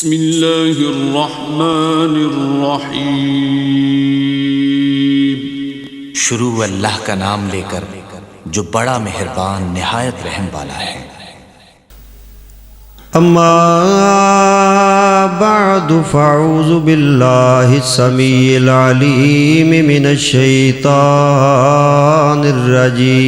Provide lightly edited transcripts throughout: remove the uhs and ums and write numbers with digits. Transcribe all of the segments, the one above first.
بسم اللہ الرحمن الرحیم۔ شروع اللہ کا نام لے کر جو بڑا مہربان نہایت رحم والا ہے۔ اما بعد فاعوذ باللہ السمیع العلیم من الشیطان الرجیم۔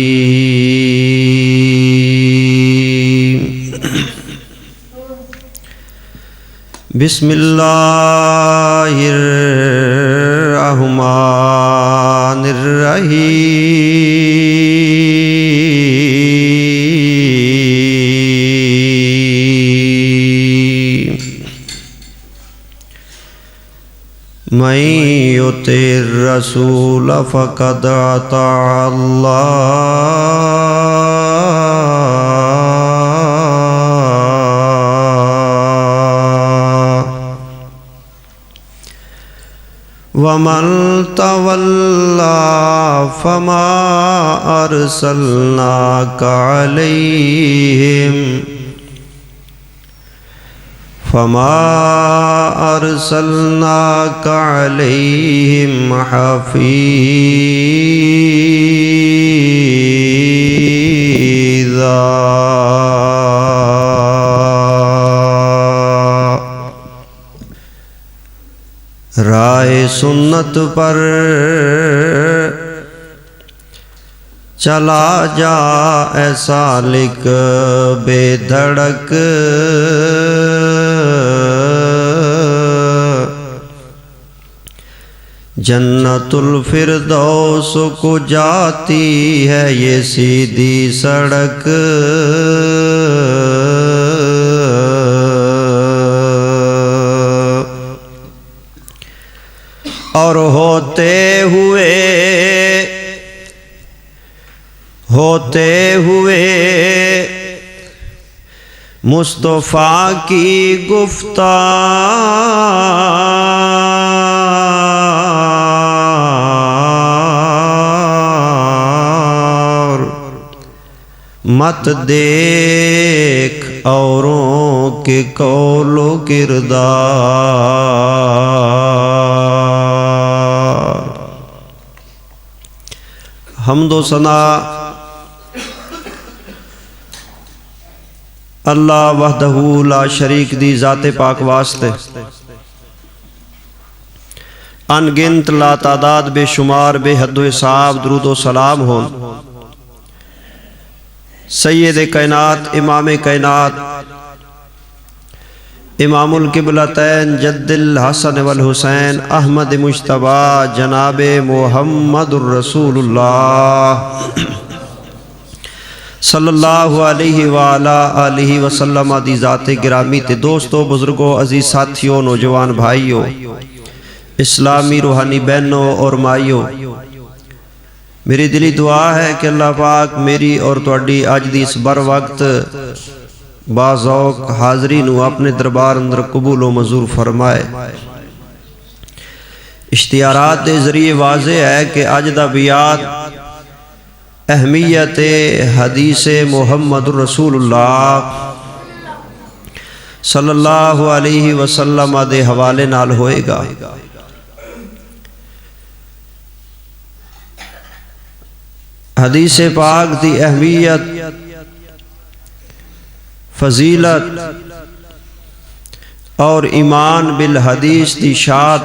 بسم اللہ الرحمن الرحیم۔ من یطع الرسول فقد اطاع ومن تولى فما أرسلناك عليهم حفيظا۔ راہ سنت پر چلا جا اے سالک بے دھڑک، جنت الفردوس کو جاتی ہے یہ سیدھی سڑک۔ اور ہوتے ہوئے مصطفیٰ کی گفتار، مت دیکھ اوروں کے قول و کردار۔ حمد و ثنا اللہ وحدہ لا شریک دی ذات پاک واسطے، ان گنت لا تعداد بے شمار بے حد و حساب درود و سلام ہون سید کائنات امام کائنات امام القبلتین جد الحسن والحسین احمد مجتبی جناب محمد الرسول اللہ صلی اللہ علیہ وآلہ آلہ وسلم دی ذات گرامی تے دوستو، بزرگوں، عزیز ساتھیوں، نوجوان بھائیوں، اسلامی روحانی بہنوں اور مائیوں، میری دلی دعا ہے کہ اللہ پاک میری اور تواڈی اج دی اس بر وقت باذوق حاضری نو اپنے دربار اندر قبول و منظور فرمائے۔ اشتہارات دے ذریعے واضح ہے کہ اج دا بیان اہمیت حدیث محمد رسول اللہ صلی اللہ علیہ وسلم دے حوالے نال ہوئے گا۔ حدیث پاک دی اہمیت، فضیلت اور ایمان بالحدیث دی شاد،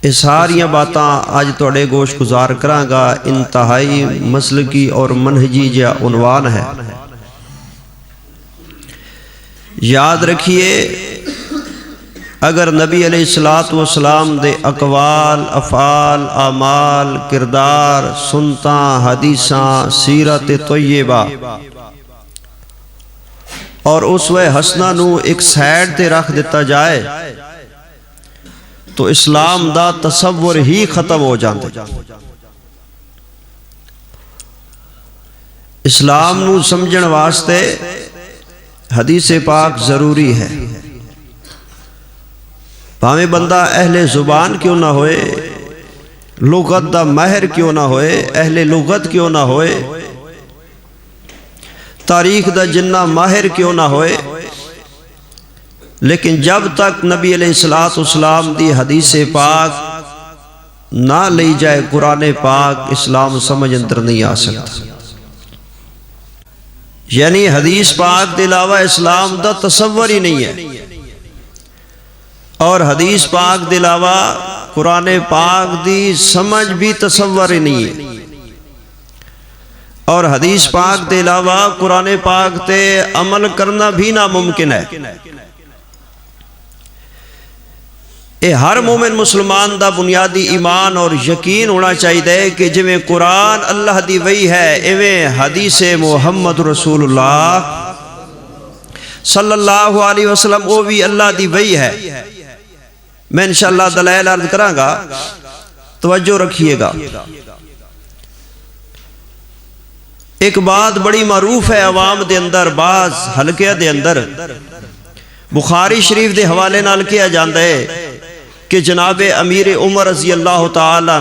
اس ساریاں باتاں آج توڑے گوش گزار کراں گا۔ انتہائی مسلکی اور منہجی جا عنوان ہے۔ یاد رکھیے، اگر نبی علیہ السلام دے اقوال، افعال، اعمال، کردار، سنتاں، حدیثاں، سیرت طیبہ اور اسوہ حسنہ نو ایک سائیڈ تے رکھ دیتا جائے تو اسلام دا تصور ہی ختم ہو جاندے۔ اسلام نو سمجھن واسطے حدیث پاک ضروری ہے۔ بھاویں بندہ اہل زبان کیوں نہ ہوئے، لغت دا ماہر کیوں نہ ہوئے، اہل لغت کیوں نہ ہوئے، تاریخ دا جنہ ماہر کیوں نہ ہوئے، لیکن جب تک نبی علیہ السلام دی حدیث پاک نہ لئی جائے قرآن پاک اسلام سمجھ اندر نہیں آ سکتا. یعنی حدیث پاک دے علاوہ اسلام دا تصور ہی نہیں ہے، اور حدیث پاک دے علاوہ قرآن پاک دی سمجھ بھی تصور ہی نہیں ہے، اور حدیث پاک دے علاوہ قرآن پاک تے عمل کرنا بھی ناممکن ہے. اے ہر مومن مسلمان دا بنیادی ایمان اور یقین ہونا چاہیے کہ جویں قرآن اللہ دی وحی ہے ایویں حدیث محمد رسول اللہ صلی اللہ علیہ وسلم وہ بھی اللہ دی وحی ہے. میں انشاءاللہ دلائل عرض کراں گا، توجہ رکھیے گا. ایک بات بڑی معروف ہے عوام دے اندر، بعض حلقے دے اندر بخاری شریف دے حوالے نال کیا جاندا ہے کہ جناب امیر عمر رضی اللہ تعالیٰ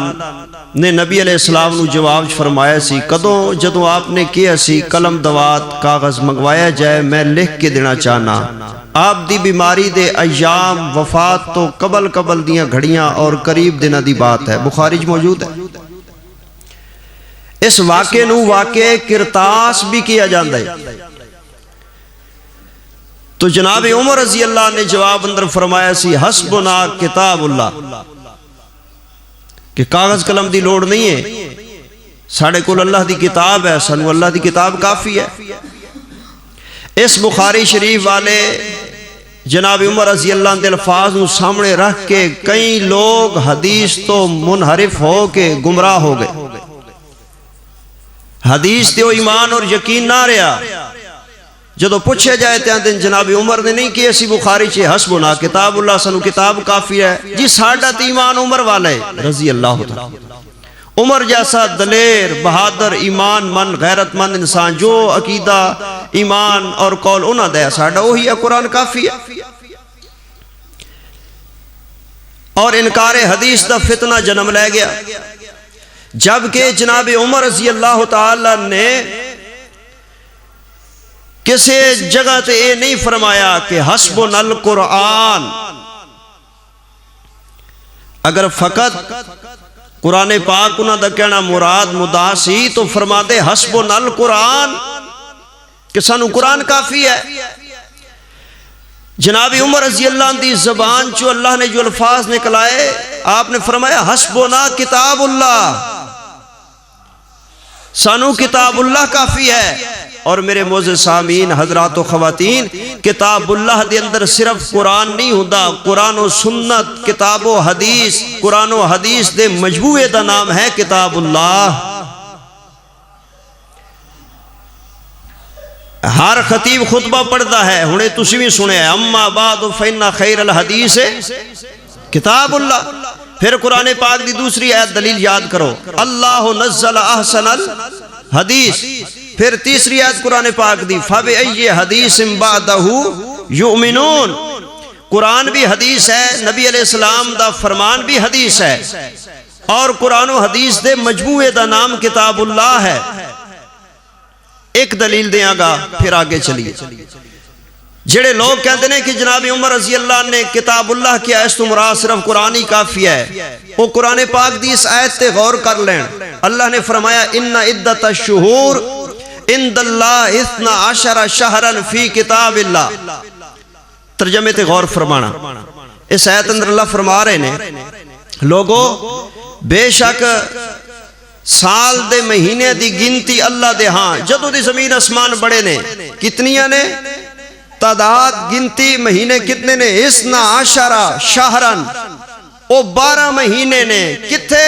نے نبی علیہ السلام نو جواب فرمایا سی کدوں جدوں آپ نے کیا سی قلم دوات کاغذ منگوایا جائے میں لکھ کے دینا چاہنا. آپ دی بیماری دے ایام وفات تو قبل دیاں گھڑیاں اور قریب دینا دی بات ہے، بخاری جو موجود ہے. اس واقعے نو واقعے کرتاس بھی کیا جاندہ ہے. تو جناب عمر رضی اللہ نے جواب اندر فرمایا سی حسبنا کتاب اللہ، کہ کاغذ قلم دی لوڑ نہیں ہے، ساڑھے کول اللہ دی کتاب ہے، سنو اللہ دی کتاب کافی ہے. اس بخاری شریف والے جناب عمر رضی اللہ نے الفاظ نو سامنے رکھ کے کئی لوگ حدیث تو منحرف ہو کے گمراہ ہو گئے. حدیث تے ایمان اور یقین نہ رہا. جدو پوچھے جائے تین جناب عمر نے نہیں کہ اسی بخاری چھے حسبنا کتاب اللہ سنو کتاب کافی ہے جی ساڑھا ایمان عمر والے رضی اللہ تعالی. عمر جیسا دلیر بہادر ایمان من غیرت مند انسان جو عقیدہ ایمان اور قول انہاں دے ساڑھا وہی ہے قرآن کافی ہے. اور انکار حدیث دا فتنہ جنم لے گیا، جبکہ جناب عمر رضی اللہ تعالی نے کسی جگہ تے یہ نہیں فرمایا کہ حسبنا القرآن. اگر فقط قرآن پاک انہاں دا کہنا مراد مداسی تو فرما دے حسبنا القرآن کہ سانو قرآن کافی ہے. جناب عمر رضی اللہ عنہ دی زبان چو اللہ نے جو الفاظ نکلائے آپ نے فرمایا حسبنا کتاب اللہ، سانو کتاب اللہ کافی ہے. اور میرے معزز سامعین حضرات و خواتین، کتاب اللہ دے اندر صرف قرآن نہیں ہوتا، قرآن و سنت کتاب و حدیث، قرآن و حدیث دے مجموعے دا نام ہے کتاب اللہ. ہر خطیب خطبہ پڑھتا ہے، ہنے تسی بھی سنے ہیں اما بعد فإن خیر الحدیث کتاب اللہ. پھر قرآن پاک دی دوسری آیت دلیل یاد کرو اللہ نزل احسن الحدیث. پھر تیسری آیت قرآن پاک دی فَبِأَيِّ حَدِيثٍ بَعْدَهُ يُؤْمِنُونَ. قرآن بھی حدیث ہے، نبی علیہ السلام دا فرمان بھی حدیث ہے، اور قرآن و حدیث دے مجموعے دا نام کتاب اللہ ہے. ایک دلیل دیاں گا پھر آگے چلیے. جڑے لوگ کہتے ہیں کہ جناب عمر رضی اللہ نے کتاب اللہ کیا اس تو مراد صرف قرآن ہی کافی ہے، وہ قرآن پاک دی اس آیت تے غور کر لیں. اللہ نے فرمایا ان عدت الشہور عند اللہ 12 شہرا فی کتاب اللہ. ترجمے تے غور فرمانا. اس آیت اندر اللہ فرما رہے ہیں لوگو بے شک سال دے مہینے دی گنتی اللہ دے ہاں جدو دی زمین اسمان بڑے نے کتنیاں نے تعداد گنتی مہینے کتنے نے 12 شہرن او 12 مہینے نے کتھے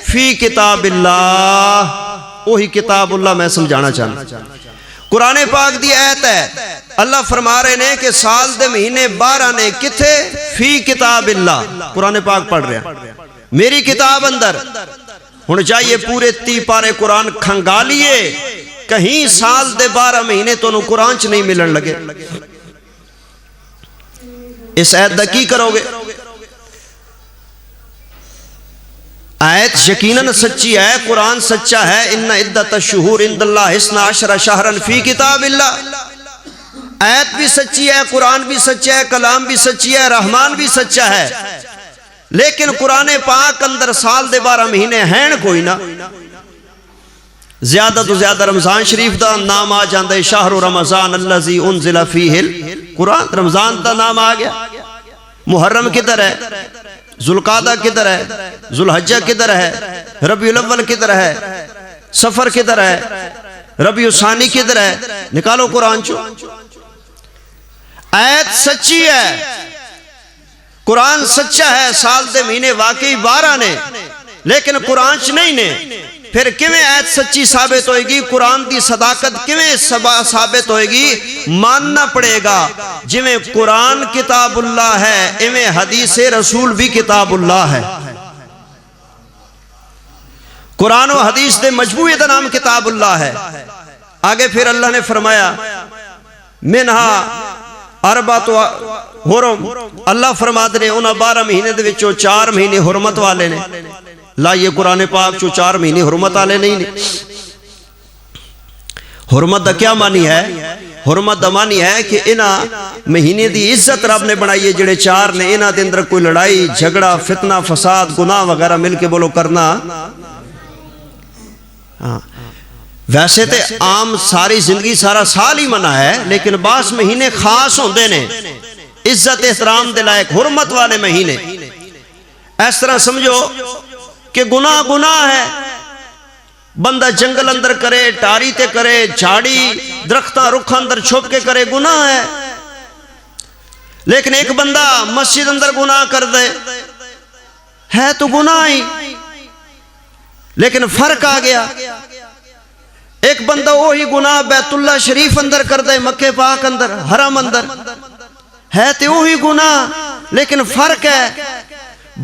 فی کتاب اللہ. وہی کتاب اللہ میں سمجھانا چاہنا. قرآن پاک دی آیت ہے اللہ فرما رہے ہیں کہ سال دے مہینے 12 نے کتھے فی کتاب اللہ. قرآن پاک پڑھ رہے ہیں میری کتاب اندر. ہن چاہیے پورے 30 پارے قرآن کھنگا لیے کہیں سال دے 12 مہینے تو قرآن چ نہیں ملن لگے. اس آیت دا کی کرو گے؟ آیت یقیناً سچی ہے، قرآن سچا ہے. ان عدت الشہور عند اللہ 12 شہرا فی کتاب اللہ. آیت بھی سچی ہے، قرآن بھی سچا ہے، کلام بھی سچی ہے، رحمان بھی سچا ہے، لیکن قرآن پاک اندر سال دے 12 مہینے ہیں کوئی نہ. زیادہ تو زیادہ رمضان شریف دا نام آ جاندے، شہر رمضان الذی انزل فیہ القرآن، رمضان دا نام آ گیا. محرم کدھر ہے؟ ذوالقعدہ کدھر ہے؟ ذوالحجہ کدھر ہے؟ ربیع الاول کدھر ہے؟ سفر کدھر ہے؟ ربیع الثانی کدھر ہے؟ نکالو قرآن چو. آیت سچی ہے، قرآن سچا ہے، سال دے مہینے واقعی 12 نے، لیکن قرآن چ نہیں نے. پھر کیویں آیت سچی ثابت ہوئے گی؟ قرآن دی صداقت کیویں ثابت ہوئے گی؟ ماننا پڑے گا جویں قرآن کتاب اللہ ہے ایویں حدیث رسول بھی کتاب اللہ ہے. قرآن و حدیث دے مجموعے دا نام کتاب اللہ ہے. آگے پھر اللہ نے فرمایا منہا اربعۃ حرم، اللہ فرماتے ہیں انہاں 12 مہینے دے وچوں 4 مہینے حرمت والے نے. لا یہ قرآن پاک چو 4 مہینے حرمت والے نہیں نے. حرمت دا کیا معنی ہے؟ حرمت دا معنی ہے کہ انہاں مہینے دی عزت رب نے بنائی ہے جڑے 4 نے. انہاں دے اندر کوئی لڑائی جھگڑا فتنہ فساد گناہ وغیرہ مل کے بولو کرنا. ویسے تے عام ساری زندگی سارا سال ہی منع ہے، لیکن بعض مہینے خاص ہوندے نے عزت احترام دے لائق، حرمت والے مہینے. اس طرح سمجھو کہ گناہ گناہ ہے، بندہ جنگل اندر کرے، ٹاری تے کرے، جھاڑی درختاں رکھاں اندر چھپ کے کرے، گناہ ہے. لیکن ایک بندہ مسجد اندر گناہ کر دے ہے تو گناہ ہی، لیکن فرق آ گیا. ایک بندہ وہی گناہ بیت اللہ شریف اندر کر دے، مکہ پاک اندر، حرم اندر، ہے تو وہی گناہ، لیکن فرق ہے.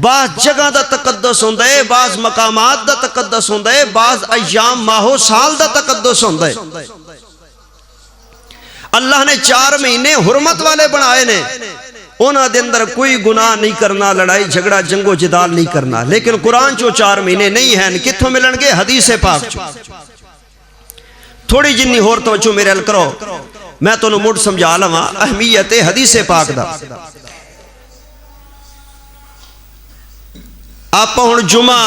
بعض جگہ دا تقدس ہوندہ ہے، بعض مقامات دا تقدس ہوندہ ہے، بعض ایام ماہو سال دا تقدس ہوندہ ہے. اللہ نے 4 مہینے حرمت والے بنائے نے، انہاں دے اندر کوئی گناہ نہیں کرنا، لڑائی جھگڑا جنگ و جدال نہیں کرنا. لیکن قرآن چو 4 مہینے نہیں ہیں، کتھوں ملن گے؟ حدیث پاک چو. تھوڑی جنی ہور توجہ میرے حل کرو، میں تو مڑ سمجھا لواں اہمیت حدیث پاک دا. آپ ہن جمعہ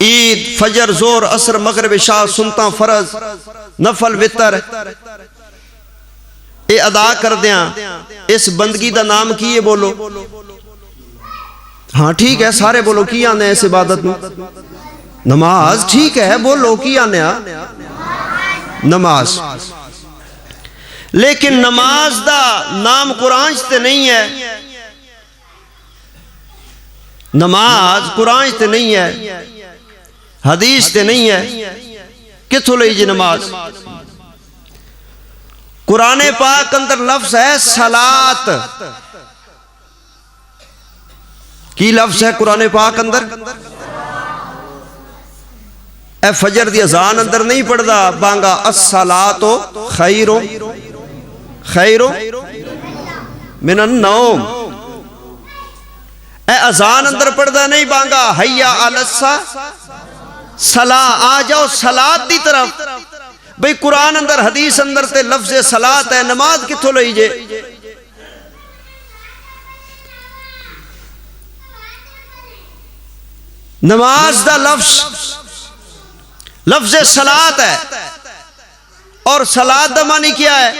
عید فجر زور عصر مغرب عشاء سنتا فرض نفل وتر اے ادا کر دیاں، اس بندگی دا نام کی ہے؟ بولو. ہاں ٹھیک ہے، سارے بولو کی آنے ہیں اس عبادت میں؟ نماز. ٹھیک ہے، بولو کی آنے ہیں؟ نماز. لیکن نماز دا نام قرآن تے نہیں ہے، نماز قرآن تے نہیں ہے، حدیث تے نہیں ہے. کتھوں لئی جی نماز؟ قرآن پاک اندر لفظ ہے صلاۃ. کی لفظ ہے قرآن پاک اندر؟ اے فجر دی اذان اندر نہیں پڑھدا بانگا الصلاۃ خیر خیر من النوم. اے اذان اندر پڑھدا نہیں بانگا حیا علی الصلاۃ. آ جاؤ صلاۃ دی طرف. بھئی قرآن اندر حدیث اندر تے لفظ صلاۃ ہے، نماز کتھوں لئی جے؟ نماز دا لفظ صلاۃ ہے، اور صلاۃ دا معنی کیا ہے؟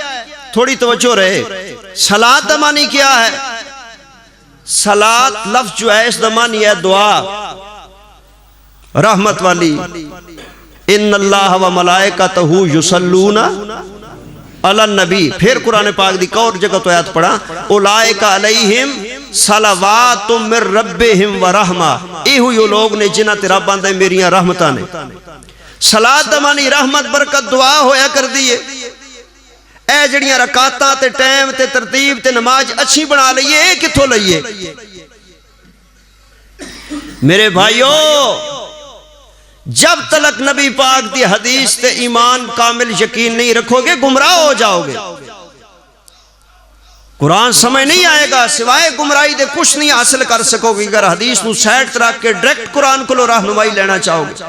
تھوڑی توجہ رہے. صلاۃ دا معنی کیا ہے؟ صلاۃ لفظ جو ہے اس دا معنی ہے دعا، رحمت والی. ان اللہ و ملائکتہ یصلون علی النبی. پھر قرآن پاک دی اور جگہ تو آیت پڑھا اولئک علیہم صلوات من ربہم و رحمہ. اے ہوئی لوگ نے جنہاں تے رب آندے میریاں رحمتاں نے. صلاۃ دا معنی رحمت برکت دعا ہویا کر دیئے. اے جڑیاں رکعتاں تے ٹائم تے ترتیب تے نماز اچھی بنا لئیے، اے کتھوں لئیے؟ میرے بھائیو، جب تلک نبی پاک دی حدیث تے ایمان کامل یقین نہیں رکھو گے گمراہ ہو جاؤ گے. قرآن سمجھ نہیں آئے گا، سوائے گمراہی دے کچھ نہیں حاصل کر سکو گے. اگر حدیث نو سیٹ رکھ کے ڈائریکٹ قرآن کو رہنمائی لینا چاہو گے.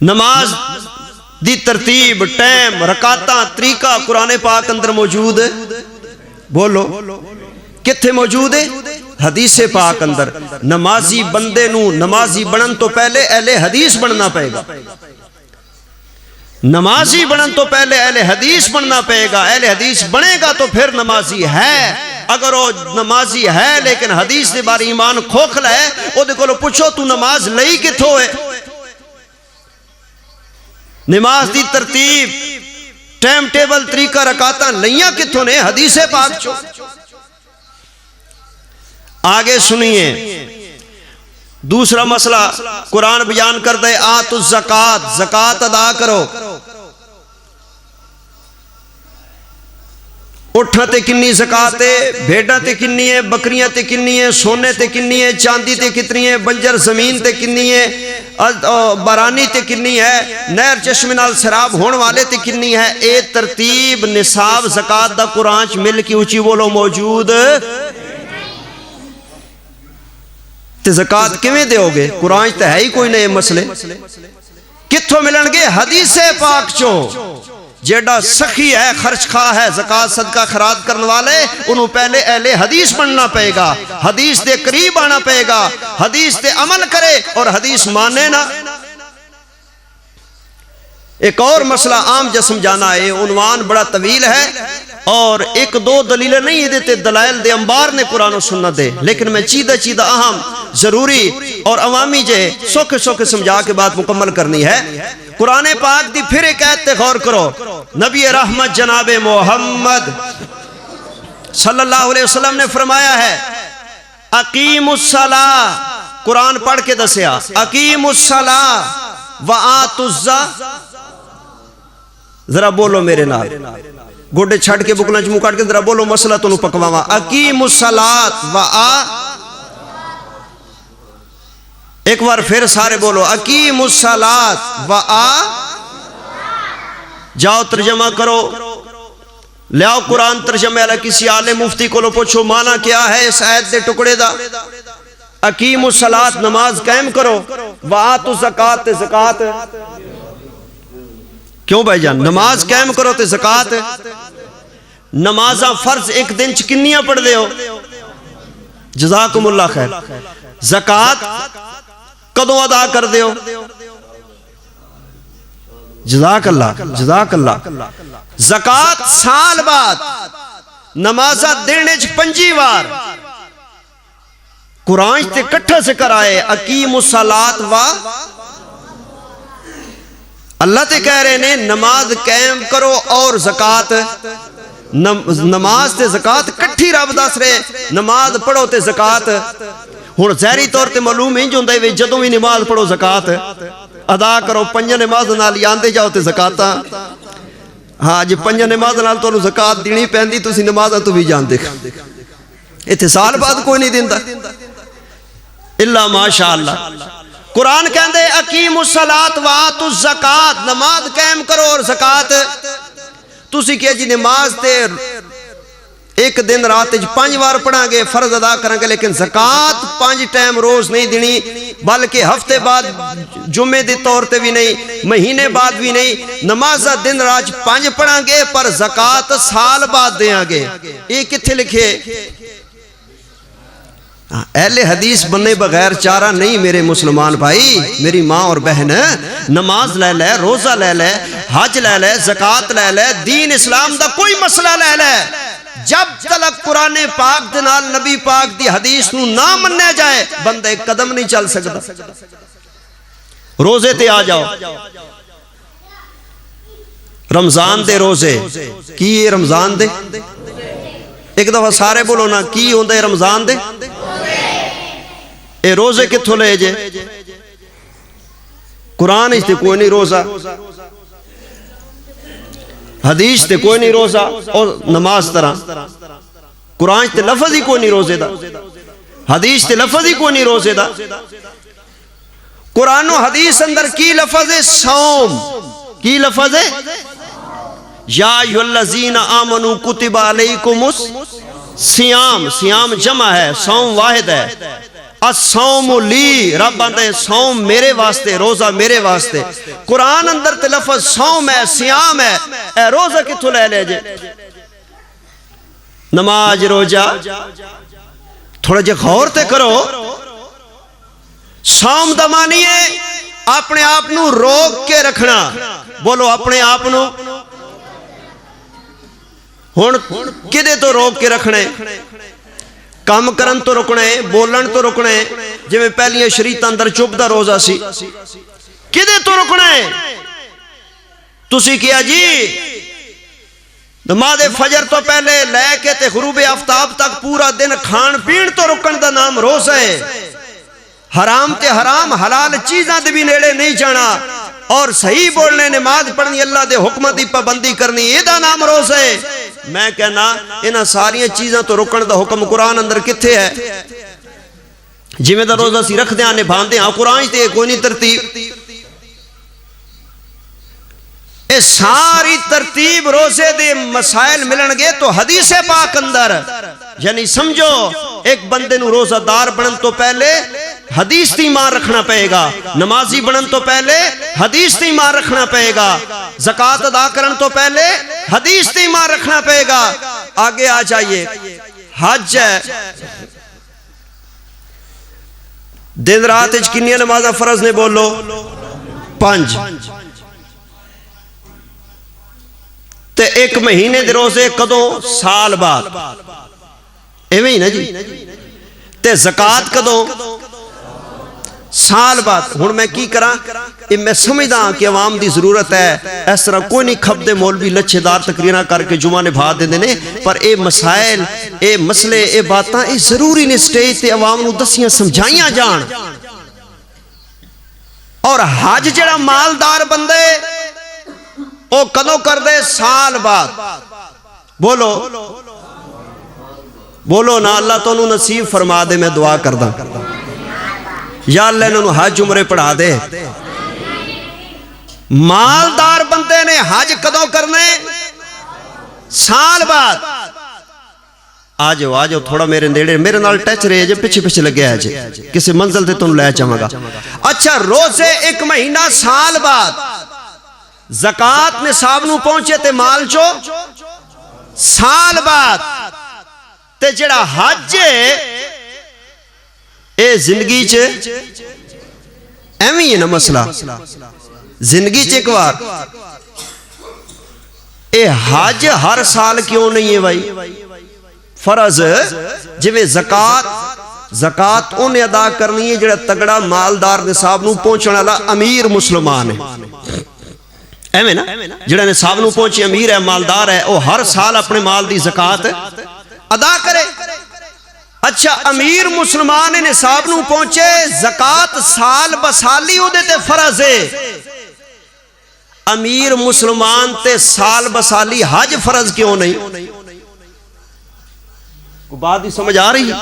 نماز دی ترتیب ٹائم رکعتاں طریقہ قرآن پاک اندر موجود ہے؟ بولو کتھے موجود ہے؟ حدیث پاک اندر۔ نمازی بندے نو نمازی بنن تو پہلے اہل حدیث بننا پڑے گا، نمازی بنن تو پہلے اہل حدیث بننا پڑے گا، اہل حدیث بنے گا تو پھر نمازی ہے۔ اگر وہ نمازی ہے لیکن حدیث دے بارے ایمان کھوکھلا ہے، او دے کولو پوچھو تو نماز لئی کتھوں ہے؟ نماز دی ترتیب ٹائم ٹیبل طریقہ رکعتاں لئیاں کتھوں نے؟ حدیث پاک چو۔ آگے سنیے دوسرا مسئلہ قرآن بیان کر دے آتو الزکات، زکات ادا کرو۔ اٹھاں تے کنی زکات ہے، بھیڑاں تے کنی ہے، بکریاں تے کنی ہے، سونے تے کنی ہے، چاندی تے کتنی ہے، بنجر زمین تے کنی ہے، بارانی تے کنی ہے، نہر چشمے نال سراب ہون والے تے کنی ہے۔ اے ترتیب نصاب زکات دا قرآن چ مل کے اونچی بولو موجود تے زکات کیویں دیو گے؟ قرآن تے ہے ہی کوئی نئے مسئلے، کتھوں ملن گے؟ حدیث پاک چو۔ جیڑا سخی ہے، خرچ خواہ ہے، زکات صدقہ خیرات کرنے والے، انہوں پہلے اہل حدیث بننا پڑے گا، حدیث دے قریب آنا پڑے گا، حدیث دے عمل کرے اور حدیث مانے نا۔ ایک اور مسئلہ عام جو سمجھانا ہے، عنوان بڑا طویل ہے اور ایک دو دلیلیں نہیں دیتے، دلائل دے انبار نے قرآن و سنت دے، لیکن میں چیدہ چیدہ اہم ضروری اور عوامی جے سوکھے سوکھے سمجھا کے بات مکمل کرنی ہے۔ قرآن پاک دی پھر ایک آیت تے غور کرو۔ نبی رحمت جناب محمد صلی اللہ علیہ وسلم نے فرمایا ہے اقیم الصلاۃ، قرآن پڑھ کے دسیا اقیم الصلاۃ وآتوا الزکاۃ۔ ذرا بولو میرے نال، گوڑے چھڑ کے بکنا چمو کاٹ کے ذرا بولو مسئلہ تو نو پکواما اقیم الصلاۃ ایک بار پھر سارے بولو اقیم الصلاۃ جاؤ ترجمہ کرو، لیاؤ قرآن ترجمہ والا کسی عالم مفتی کو لو پوچھو معنی کیا ہے اس آیت دے ٹکڑے دا۔ اقیم الصلاۃ نماز قائم کرو، وآتوا الزکات تے زکات۔ کیوں بھائی جان؟ نماز قائم کرو تے زکات۔ نمازاں فرض ایک دن چ کنیاں پڑھ دے ہو؟ جزاکم اللہ خیر۔ زکات کدوں ادا کر دے ہو؟ جزاک اللہ جزاک اللہ۔ زکات سال بعد، نمازاں دینے چ 5 وار۔ قرآن تے کٹھا سے کرائے اقیم الصلاۃ اللہ تے کہہ رہے نے نماز قائم کرو اور زکات۔ نماز تے زکات کٹھی رب دس رہے، نماز پڑھو تے زکات۔ ہن ظاہری طور تے معلوم ہی جوندا ہے جدوں بھی نماز پڑھو زکات ادا کرو، 5 نماز نال یاندے جاؤ تے زکاتاں۔ ہاں جی 5 نماز نال تانوں زکات دینی پیندی، تسی نمازاں تو بھی جاندے، ایتھے سال بعد کوئی نہیں دیندا الا ماشاءاللہ۔ قرآن کہندے اقیم الصلاۃ وآتوا الزکات، نماز قائم کرو اور زکات۔ تسی کہ جی نماز تے ایک دن رات 5 وار پڑھاں گے، فرض ادا کریں گے، لیکن زکات 5 ٹائم روز نہیں دینی، بلکہ ہفتے بعد جمعے دے طور تے بھی نہیں، مہینے بعد بھی نہیں۔ نماز دن رات 5 پڑھاں گے پر زکات سال بعد دیاں گے۔ یہ کتھے لکھے؟ اہل حدیث بننے بغیر چارہ نہیں میرے مسلمان بھائی، میری ماں اور بہن۔ نماز لے لے، روزہ لے لے، حج لے لے، زکات لے لے، دین اسلام دا کوئی مسئلہ لے لے، جب تلک قرآن پاک دے نال نبی پاک دی حدیث نو نہ مننے جائے بندہ ایک قدم نہیں چل سکتا۔ روزے تے آ جاؤ، رمضان دے روزے کی رمضان دے؟ ایک دفعہ سارے بولو نا کی ہوندے رمضان دے؟ اے روزے کتھوں لے جے؟ قرآن اس تے کوئی نہیں روزہ، حدیث تے کوئی نہیں روزہ اور نماز طرح۔ قرآن تے لفظ ہی کوئی نہیں روزے دا، حدیث تے لفظ ہی کوئی نہیں روزے دا۔ قرآن و حدیث اندر کی لفظ ہے؟ صوم۔ کی لفظ ہے؟ یا ایھا الذین آمنوا کتب علیکم الصیام، صیام جمع ہے، صوم واحد ہے۔ الصوم لی، رب آندے صوم میرے واسطے، روزہ میرے واسطے۔ قرآن اندر تے لفظ صوم ہے، سیام ہے، اے روزہ کتھوں لے لے جے؟ نماز روزہ تھوڑا جے غور تے کرو۔ صوم دا معنی ہے اپنے آپ نو روک کے رکھنا، بولو اپنے آپ نو ہن کدے تو روک کے رکھنے؟ کام کرن تو رکنے، بولن تو رکنے، جی میں پہلیاں شریعتاں اندر چپ دا روزہ سی، کدے تو رکنے؟ تسی کیا جی نماز فجر تو پہلے لے کے تے غروب آفتاب تک پورا دن کھان پین تو رکن دا نام روزہ ہے۔ حرام تے حرام حلال چیزاں دے بھی نیڑے نہیں جانا، اور صحیح بولنے، نماز پڑھنی، اللہ دے حکمت دی پابندی کرنی، یہ دا نام روزہ ہے۔ میں کہنا انہاں ساریاں چیزاں تو رکن دا حکم قرآن اندر کتھے ہے؟ جی میں دا روزہ سی رکھ دیاں نبھان دیاں، قرآن تے کوئی نہیں ترتیب۔ اے ساری ترتیب روزے دے مسائل ملن گے تو حدیث پاک اندر، یعنی سمجھو ایک بندے نو روزہ دار بنن تو پہلے حدیث تی ایمان رکھنا پہے گا، نمازی بنن تو پہلے حدیث تی ایمان رکھنا پہے گا، زکوٰۃ ادا کرن تو پہلے حدیث تی ایمان رکھنا پہے گا۔ آگے آ جائیے، حج ہے، دن رات اچ کنیاں نمازاں فرض نے بولو؟ 5۔ تے ایک مہینے دے روزے کدوں؟ سال بعد، ایویں ہی نا جی۔ تے زکوٰۃ کدوں؟ سال بعد۔ ہن میں کی کراں؟ میں سمجھدا کہ عوام دی ضرورت ہے، اس طرح کوئی نہیں کھپدے مولوی لچھے دار تقریراں کر کے جمعہ نبھا دیندے نے، پر اے مسائل، اے مسئلے، اے باتاں اے ضروری نے سٹیج تے عوام نو دسیاں سمجھائیاں جان۔ اور حج جڑا مالدار بندے او کدوں کر دے؟ سال بعد۔ بولو بولو نا، اللہ تو انہوں نصیب فرما دے، میں دعا کردہ یا اللہ انہوں حج عمرے پڑھا دے۔ مالدار بندے نے حج کدوں کرنے؟ سال بعد۔ آجو تھوڑا میرے نیڑے، میرے نال ٹچ رہے جے، پیچھے پیچھے لگے ہے جے، کسی منزل تے تم لے چاہوں گا۔ اچھا، روزے ایک مہینہ سال بعد، زکوٰۃ نصاب نو پہنچے تے مال چو سال بعد، تے جڑا حج اے زندگی چ ایویں ہے نا مسئلہ، زندگی چ ایک بار۔ اے حج ہر سال کیوں نہیں ہے بھائی؟ فرض جویں زکوٰۃ انہیں ادا کرنی ہے جڑا تگڑا مالدار نصاب نو پہنچنے والا امیر مسلمان ہے، ایویں نا، جڑا نصاب نو پہنچے امیر ہے، مالدار ہے، وہ ہر سال اپنے مال دی زکوٰۃ ادا کرے۔ اچھا، امیر مسلمان نصاب نو پہنچے، زکوٰۃ سال بسالی او دے تے فرض ہے۔ امیر مسلمان تے سال بسالی حج فرض کیوں نہیں؟ کو بات ہی سمجھ آ رہی ہے؟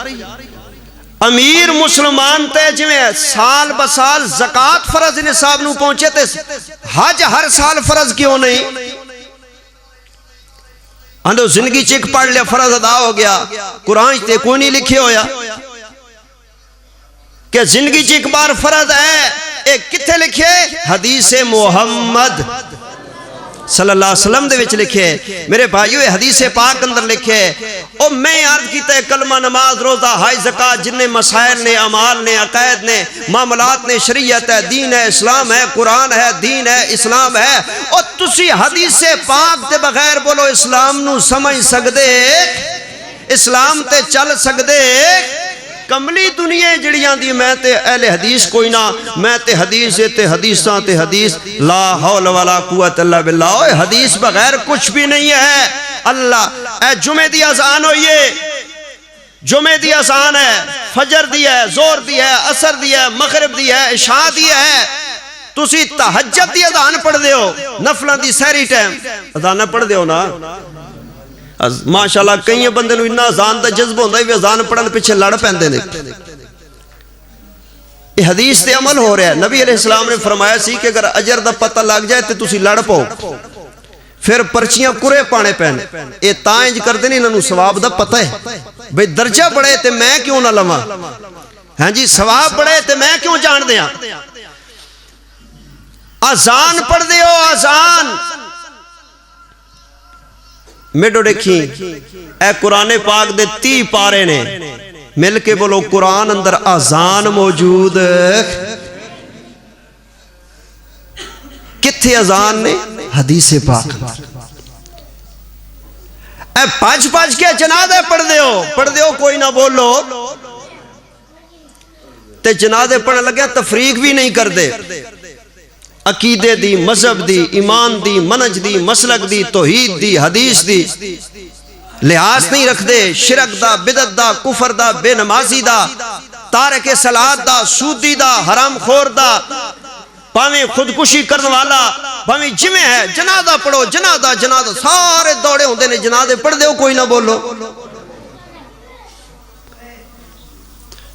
امیر مسلمان تے جویں سال بسال زکوٰۃ فرض نصاب نو پہنچے تے حج ہر سال فرض کیوں نہیں؟ اندو زندگی چیک پڑھ لیا، فرض ادا ہو گیا۔ قرآن تے کوئی نہیں لکھے ہویا کہ زندگی چیک بار فرض ہے، ایک کتھے لکھے؟ حدیث محمد صلی اللہ علیہ وسلم دے وچ لکھے۔ میرے بھائیو، حدیث پاک اندر لکھے، او میں عرض کیتا ہے کلمہ، نماز، روزہ، حج، زکوٰۃ، جننے مسائل نے، اعمال نے، عقائد نے، معاملات نے، شریعت ہے، دین ہے، اسلام ہے، قرآن ہے، دین ہے، اسلام ہے۔ اور تسی حدیث پاک دے بغیر بولو اسلام نو سمجھ سکدے؟ اسلام تے چل سکدے؟ کملی دنیا جڑیاں دی میں تے اہل حدیث کوئی نہ، میں تے حدیث تے حدیثاں تے حدیث، لا حول ولا قوت الا باللہ۔ اوہ حدیث بغیر کچھ بھی نہیں ہے۔ اللہ اے جمعہ دی اذان ہوئیے، جمعہ دی اذان ہے، فجر دی ہے، زور دی ہے، عصر دی ہے، مغرب دی ہے، عشاء دی ہے۔ تسی تہجد دی اذان پڑھ دے ہو، نفلاں دی سحری ٹائم اذان پڑھ دے ہو نا۔ ماشاءاللہ کئی بندے نو اتنا اذان دا جذبہ ہوندا ہے کہ اذان پڑھن پیچھے لڑ پیندے نے۔ یہ حدیث تے عمل ہو رہا ہے۔ نبی علیہ السلام نے فرمایا سی کہ اگر اجر دا پتہ لگ جائے تے تسی لڑ پاؤ، پھر پرچیاں کرے پانے پین۔ یہ تاں انج کردے نے، انہاں نو ثواب دا پتہ ہے بھئی درجہ بڑھے تے میں کیوں نہ لواں۔ ہاں جی ثواب بڑے تے میں کیوں جان دیاں آزان پڑھ دیو آزان میڈو دیکھیں اے قرآن پاک دے 30 پارے نے مل کے بولو قرآن اندر آزان موجود کتھے آزان نے حدیث پاک اے پاج کے جنازے پڑھ دیو کوئی نہ بولو تے جنازے پڑھنے لگے تفریق بھی نہیں کر دے عقیدے دی مذہب دی ایمان دی منج دی مسلک دی توحید دی حدیث دی لحاظ نہیں رکھ دے شرک دا بدعت دا کفر دا بے نمازی دا تارک صلاۃ دا سودی دا حرام خور دا پاویں خودکشی کرنے والا پاویں جمیں ہے جنازہ پڑھو جنازہ سارے دوڑے ہوندے نے جنازے پڑھ دیو کوئی نہ بولو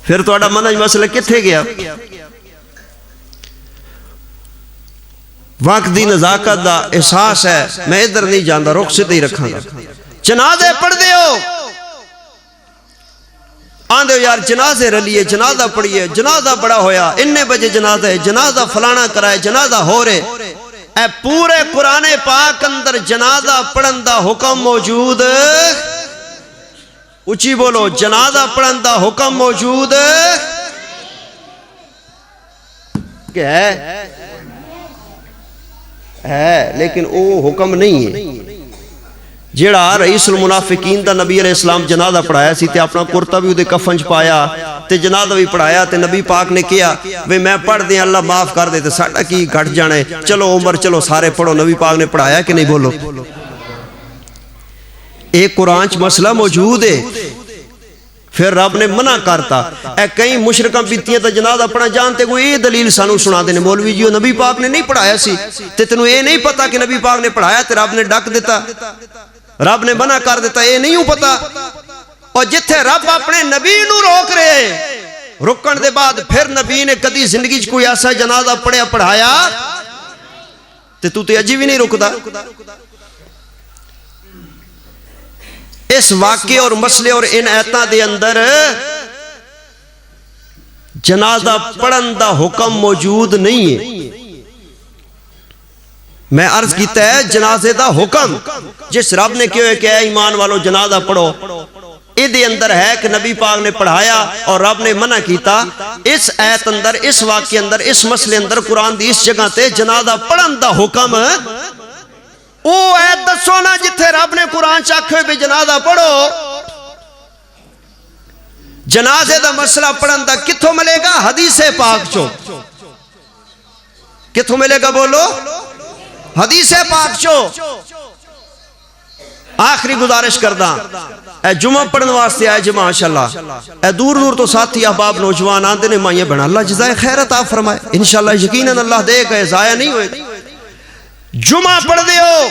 پھر تہاڈا منج مسئلہ کتھے گیا وقت دی نزاکت دا احساس ہے میں ادھر نہیں جاندا رخ سے ہی رکھاں گا جنازے پڑھ دیو آن دیو یار جنازے رلیے جنازہ پڑھیے جنازہ بڑا ہویا اننے بجے جنازہ ہے جنازہ فلانا کرائے جنازہ ہو رہے اے پورے قرآن پاک اندر جنازہ پڑھن دا حکم موجود اچھی بولو جنازہ پڑھن دا حکم موجود کیا ہے لیکن وہ حکم نہیں ہے جیڑا رئیس المنافقین دا نبی علیہ السلام جنازہ پڑھایا سی تے اپنا کرتا بھی دے کفن پایا تے جنازہ بھی پڑھایا تے نبی پاک نے کیا وے میں پڑھ دیں اللہ معاف کر دے تے ساڑھا کی گھٹ جانے چلو عمر چلو سارے پڑھو نبی پاک نے پڑھایا کہ نہیں بولو ایک قرآن چ مسئلہ موجود ہے پھر رب نے منع کرتا اے کئی مشرکاں بیتیاں تا جنازہ پڑھا جانتے کوئی یہ دلیل سانو سنا دینے مولوی جیو نبی پاک نے نہیں پڑھایا سی تے تنو یہ نہیں پتا کہ نبی پاک نے پڑھایا تے رب نے ڈک دیتا رب نے منع کر دیتا یہ نہیں پتا اور جتھے رب اپنے نبی نو روک رہے رکن دے بعد پھر نبی نے کدی زندگی کوئی ایسا جنازہ پڑھایا تے تو تے عجیب ہی نہیں رکدا اس واقعے اور مسئلے اور ان آیتاں دے اندر جنازہ پڑھن دا حکم موجود نہیں ہے میں عرض کیتا ہے جنازے دا حکم جس رب نے کیوں ہے کہ اے ایمان والو جنازہ پڑھو دے اندر ہے کہ نبی پاک نے پڑھایا اور رب نے منع کیتا اس آیت اندر اس واقعے اندر اس مسئلے اندر قرآن دی اس جگہ تے جنازہ پڑھن دا حکم او آیت دسو نا جتھے رب نے قرآن چاکھے بھی جنازہ پڑھو جنازے دا مسئلہ پڑھن دا کتھوں ملے گا حدیث پاک چو کتھوں ملے گا بولو حدیث پاک چو آخری گزارش کردہ اے جمعہ پڑھن واسطے آئے جی ماشاءاللہ اے دور دور تو ساتھی احباب نوجوان آندے نے مائیں بنا اللہ جزائے خیرت آپ فرمائے انشاءاللہ یقیناً اللہ دے گئے ضائع نہیں ہوئے جمعہ پڑھ دیو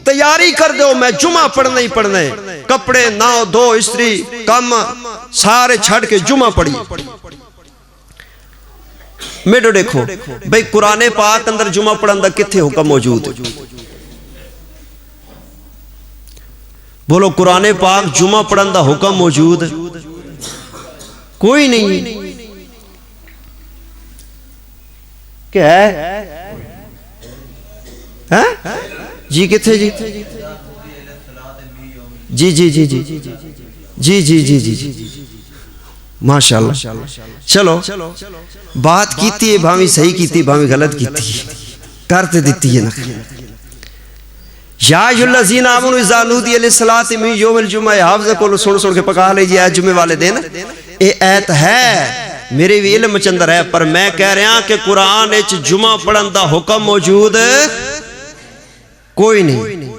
تیاری کر دیو میں جمعہ پڑھنے ہی پڑھنے کپڑے ناؤ دو استری کم سارے چھڑ کے جمعہ پڑھی میڈو دیکھو بھئی قرآن پاک اندر جمعہ پڑھن دا کتھے حکم موجود بولو قرآن پاک جمعہ پڑھن دا حکم موجود کوئی نہیں کیا ہے جی کتھے جی جی جی جی جی جی جی جی جی جی ماشاءاللہ چلو بات کیتی ہے بھاوی صحیح کیتی بھاوی غلط کیتی ہے کرتے دیتی ہے نہ یا ایھالذین آمنوا اذا نودی للصلاۃ من یوم الجمعہ حافظ کو سن کے پکا لیجئے آج جمعے والے دن اے ایت ہے میرے بھی علم چندر ہے پر میں کہہ رہا کہ قرآن اچ جمعہ پڑھن دا حکم موجود کوئی نہیں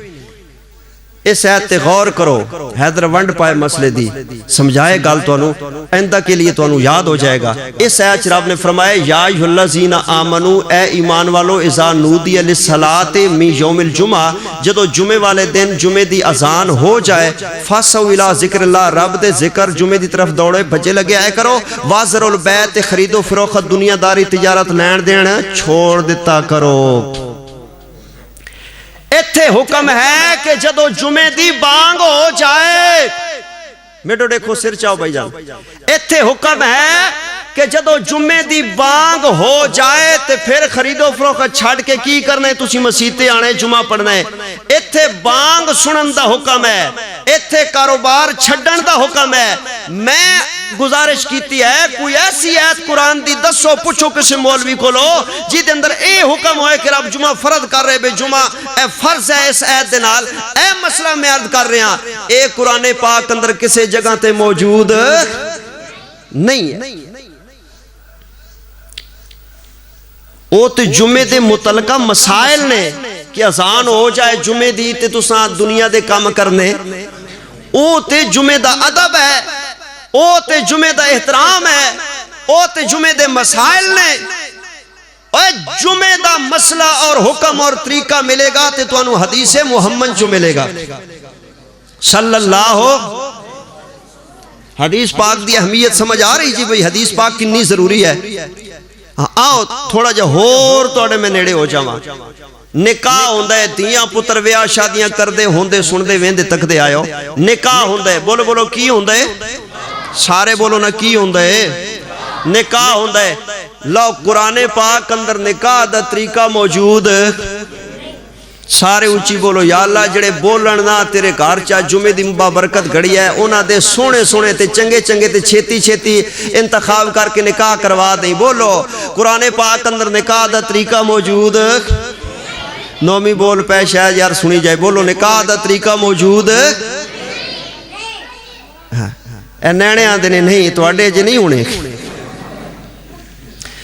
اس آیت تے غور کرو حیدر ونڈ پائے مسئلے دی سمجھائے گال تو انو ایندہ کے لیے تو انو یاد ہو جائے گا اس آیت رب نے فرمائے یا ایھالذین آمنو اے ایمان والو اذا نودی للصلاۃ من یوم الجمعہ جدو جمعے والے دن جمعے دی اذان ہو جائے فاسو الی ذکر اللہ رب دے ذکر جمعے دی طرف دوڑے بھجے لگے آئے کرو وازر البیت خرید و فروخت دنیا داری تجارت لین دین چھوڑ دیتا کرو ایتھے حکم ہے کہ جدو جمعے دی بانگ ہو جائے میڈو دیکھو سر چاہو بھائی جان ایتھے حکم ہے کہ جدو جمعے دی بانگ ہو جائے تے پھر خرید و فروخت چھاڑ کے کی کرنا ہے تسی مسیتے آنے جمعہ پڑھنا ہے ایتھے بانگ سنن دا حکم ہے ایتھے کاروبار چھڑن دا حکم ہے میں گزارش کیتی ہے کوئی ایسی آیت قرآن دی دسو پوچھو کسی مولوی کو لو جی دے اندر اے حکم ہوئے کہ رب جمعہ فرض کر رہے بے جمعہ اے فرض ہے اس آیت دے نال اے مسئلہ میں عرض کر رہے ہیں اے قرآن پاک اندر کسی جگہ تے موجود نہیں ہے او تے جمعے دے متعلقہ مسائل نے کہ اذان ہو جائے جمعے دی تے تساں دنیا دے کام کرنے او تے جمعے دا ادب ہے او تے جمعے دا احترام ہے او تے جمعے دے مسائل نے اے جمعے دا مسئلہ اور حکم اور طریقہ ملے گا تے تو انہوں حدیث محمد جو ملے گا صلی اللہ حدیث پاک دی اہمیت سمجھ آ رہی جی بھئی حدیث پاک کنی ضروری ہے آؤ تھوڑا جا ہور توڑے میں نیڑے ہو جاواں نکاح ہوندہ ہے دیاں پتر ویاہ شادیاں کردے ہوندے سندے ویندے تک دے آئے ہو نکاح ہوندہ ہے بولو بولو کی ہوندہ ہے سارے بولو نہ کی ہوندہ ہے نکاح ہوندہ ہے لو قرآن پاک اندر نکاح دا طریقہ موجود سارے اچھی بولو یا اللہ جڑے بولن نہ تیرے گھر چاہ جمعے دی برکت گھڑی ہے انہاں دے سونے سونے تے چنگے چنگے تے چھیتی چھیتی انتخاب کر کے نکاح کروا دیں بولو قرآن پاک اندر نکاح دا طریقہ موجود نومی بول پہ شاید یار سنی جائے بولو نکاح دا طریقہ موجود اے نینے آن دینے نہیں تو اڈے جے نہیں ہونے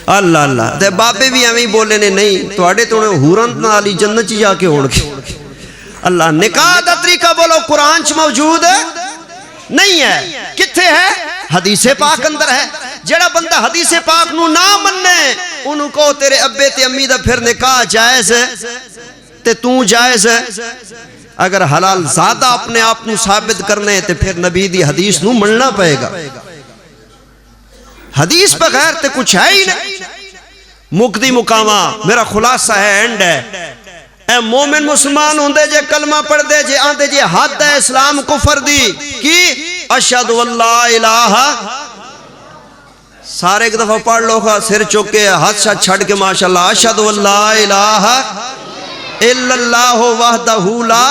اللہ اللہ تے بابے بھی ہمیں بولے نے نہیں تو اڈے تو انہیں حورن نالی جنت چی جا کے ہونگے اللہ نکاح دا طریقہ بولو قرآن چ موجود نہیں ہے کتھے ہے حدیث پاک اندر ہے جڑا بندہ حدیث پاک نو نہ مننے انہوں کو تیرے ابے تے امی دا پھر نکاح جائز ہے تے تو جائز ہے اگر حلال زیادہ اپنے آپ نو ثابت کرنے تے پھر نبی دی حدیث نو مننا پائے گا حدیث بغیر تے کچھ ہے ہی نہیں مقدی مقامہ میرا خلاصہ ہے اینڈ ہے اے مومن مسلمان ہوندے جے کلمہ پڑھ دے جے آندے جے حد ہے اسلام کفر دی کی اشہد واللہ الہ سارے ایک دفعہ پڑھ لو گا سر چکے ہاتھ شاہ چھڑ کے ماشاءاللہ اشہد واللہ الہ الا اللہ وحدہ لا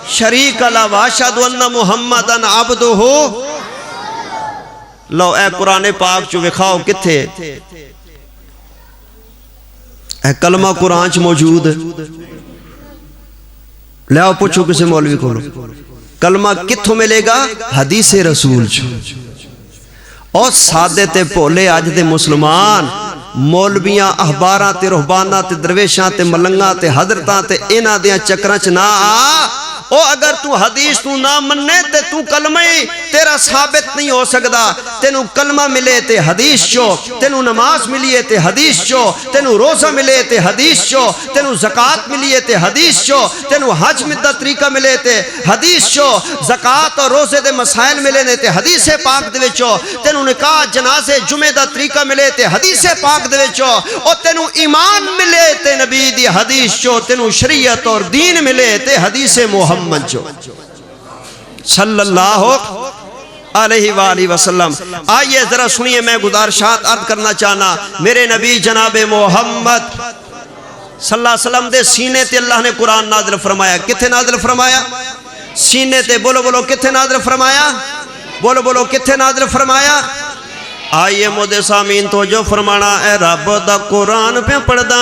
شریک لا واشہد ان محمدن عبدہ لو اے قرآن پاک چو وکھاؤ کتھے اے کلمہ قرآن چ موجود لے آؤ پوچھو کسے مولوی کھولو کلمہ کتھوں ملے گا حدیث رسول چو اور سادے تے پولے آج دے مسلمان مولویاں احباراں تے رہباناں تے درویشاں تے ملنگاں تے حضرتاں تے اینا دیاں چکرانچ نہ آ او اگر تو حدیث تو نہ مننے تے تو کلمہ تیرا ثابت نہیں ہو سکدا تینو کلمہ ملے تے حدیث چو تینو نماز ملیے تے حدیث چو تینو روزہ ملے تے حدیث چو تینو زکاة ملیے تے حدیث چو تینو حج مدہ طریقہ ملے تے حدیث چو زکاة اور روزے دے مسائل ملے تے حدیث پاک دے وچو تینو نکاح جنازے جمعہ دا طریقہ ملے تے حدیث پاک دے وچو اور تینو ایمان ملے تے نبی دی حدیث چو تینو شریعت اور دین ملے تے حدیث محمد جو صلی اللہ علیہ وآلہ وسلم آئیے ذرا سنیے میں گزارشات عرض کرنا چاہنا میرے نبی جناب محمد صلی اللہ علیہ وسلم دے سینے تے اللہ نے قرآن نازل فرمایا کتھے نازل فرمایا سینے تے بولو بولو کتھے نازل فرمایا بولو بولو کتھے نازل فرمایا آئیے مودے سامین تو جو فرمانا اے رب دا قرآن پہ پڑھدا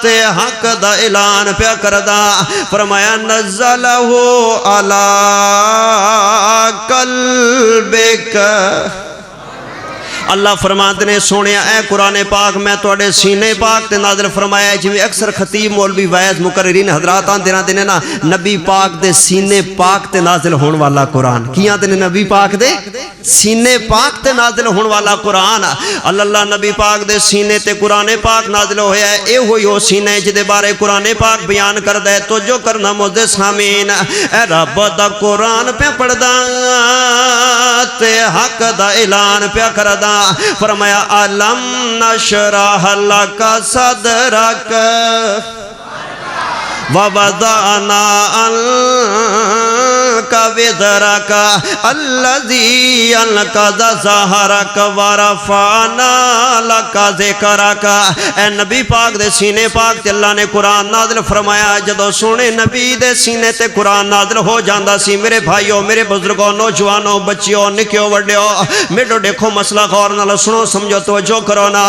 تے حق دا اعلان پہ کردہ فرمایا نزلہو علی قلبک اللہ فرماتے نے سونے اے قرآن پاک میں توڑے سینے پاک تے نازل فرمایا ہے جویں اکثر خطیب مولوی وائز مقررین حضرات آن دینا دینے نا نبی پاک دے سینے پاک تے نازل ہون والا قرآن کیاں دینے نبی پاک دے سینے پاک تے نازل ہون والا قرآن اللہ نبی پاک دے سینے تے قرآن پاک نازل ہویا ہے اے ہوئی ہو سینے جدے بارے قرآن پاک بیان کر دے تو جو کرنا مجھے سامین اے رب دا قرآن پہ پڑھدا تے حق دا اعلان پہ کردہ فرمایا علم نشرح لک صدرک ووضعنا عنک وزرک الذی انقض ظہرک ورفعنا لک ذکرک۔ اے نبی پاک دے سینے پاک تے اللہ نے قرآن نازل فرمایا، جدو سونے نبی دے سینے تے قرآن نازل ہو جاندہ سی۔ میرے بھائیوں، میرے بزرگوں، نوجوانوں، بچیوں، نکیوں، وڈیوں، میڈو دیکھو مسئلہ غور نال سنو، سمجھو، توجہ کرو نا۔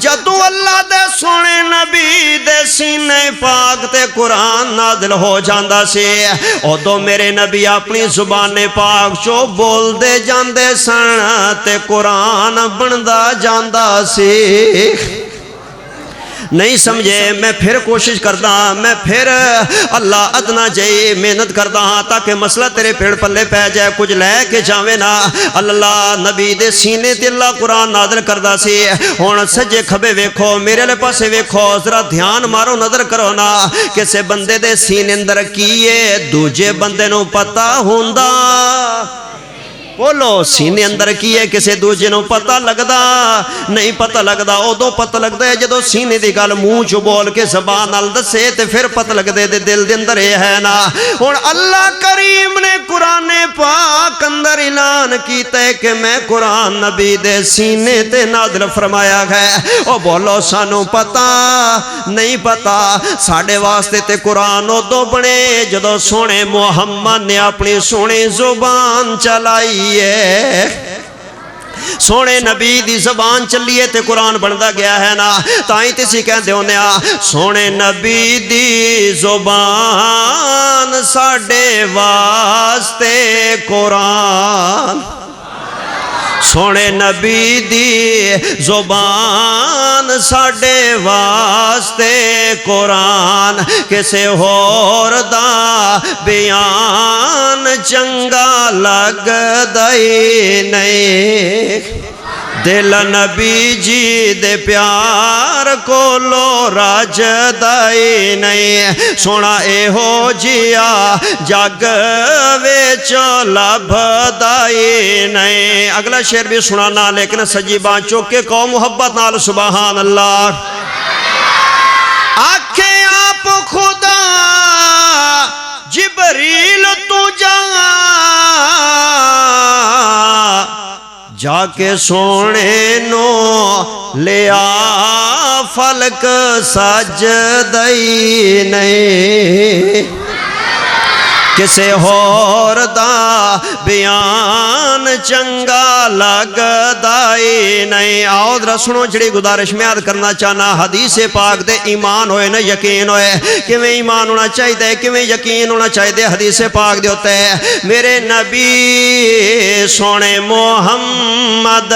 جدو اللہ دے سونے نبی دے سینے پاک تے قرآن نازل ہو جاندہ سی، ادو میرے نبی اپنی زبان پاک چو بول دے جاندے سن تے قرآن بندہ جاندہ سی۔ نہیں سمجھے، میں پھر کوشش کردا ہاں، میں پھر اللہ ادنا جائی محنت کردا ہاں تاکہ مسئلہ تیرے پیڑ پلے پہ جائے، کچھ لے کے جاوے نا۔ اللہ نبی دے سینے تے اللہ قرآن نازل کردہ سی۔ ہون سجے کھبے ویکھو، میرے لے پاسے ویکھو، ذرا دھیان مارو، نظر کرو نا، کسے بندے دے سینے اندر کیے دوجے بندے نو پتہ ہوندہ؟ بولو، سینے اندر کی ہے کسے دوجے نو پتہ لگدا؟ نہیں پتہ لگدا۔ ادو پتہ لگدا ہے جدو سینے دی گل منہ چو بول کے زبان نال دسے تے پھر پتہ لگدے دے دل دے اندر یہ ہے نا۔ ہن اللہ کریم نے قرآن پاک اندر اعلان کیتا ہے کہ میں قرآن نبی دے سینے تے نازل فرمایا ہے۔ او بولو، سانو پتہ نہیں پتہ؟ ساڈے واسطے تے قرآن ادو بنے جدو سونے محمد نے اپنی سونی زبان چلائی۔ سونے نبی دی زبان چلیے تے قرآن بندہ گیا ہے نا۔ تائیں تسی کہندے ہونے سونے نبی دی زبان ساڈے واسطے قرآن، سونے نبی دی زبان ساڈے واسطے قرآن، کسے ہور دا بیان چنگا لگ دائی نہیں۔ دل نبی جی دے پیار کو لو راج دائی نہیں، سونا اے ہو جیا جگ ویچو لب دائی نہیں۔ اگلا شعر بھی سنانا، لیکن سجی بان چوکے کو محبت نال سبحان اللہ۔ آنکھیں آپ خدا جبریل تو جا کے سونے نو لیا فلک سجدائی نہیں، کسے ہور دا بیان چنگا لگ دائی نہیں۔ آؤ ذرا سنو، جڑی گزارش میں عرض کرنا چاہنا، حدیث پاک دے ایمان ہوئے نہ یقین ہوئے، کیویں ایمان ہونا چاہیے دے، کیویں یقین ہونا چاہیے دے، حدیث پاک دے ہوتے ہیں۔ میرے نبی سونے محمد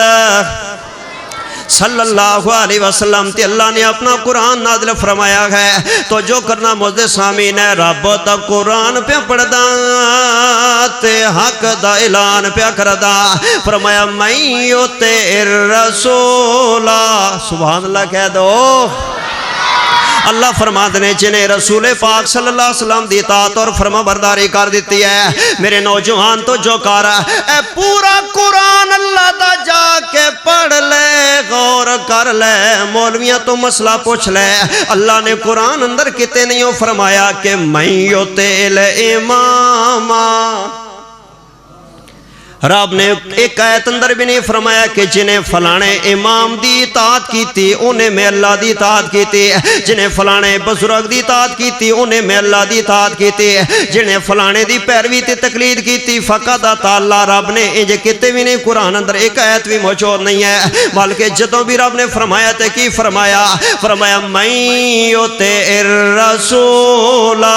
صلی اللہ علیہ وسلم تے اللہ نے اپنا قرآن نازل فرمایا ہے۔ تو جو کرنا موزد سامین ہے، رب تا قرآن پہ پڑھدا تے حق دا اعلان پہ کردہ، فرمایا میں یوتے الرسولہ، سبحان اللہ کہہ دو۔ اللہ فرماتے ہیں جنہیں رسول پاک صلی اللہ علیہ وسلم دی اطاعت اور فرما برداری کر دیتی ہے، میرے نوجوان تو جو کارا اے پورا قرآن اللہ دا جا کے پڑھ لے، غور کر لے، مولویاں تو مسئلہ پوچھ لے۔ اللہ نے قرآن اندر کتے نہیں ہو فرمایا کہ میں یوتیل امام، رب نے ایک آیت اندر بھی نہیں فرمایا کہ جنہیں فلانے امام دی اطاعت کی تھی انہیں میں اللہ دی اطاعت کی تھی، جنہیں فلانے بزرگ دی اطاعت کی تھی انہیں میں اللہ دی اطاعت کی تھی، جنہیں فلانے دی پیروی تے تقلید کی تھی فقط اللہ۔ رب نے انجھے کتے بھی نہیں، قرآن اندر ایک آیت بھی موجود نہیں ہے، بلکہ جدوں بھی رب نے فرمایا تے کی فرمایا، فرمایا میں یوتے الرسولہ۔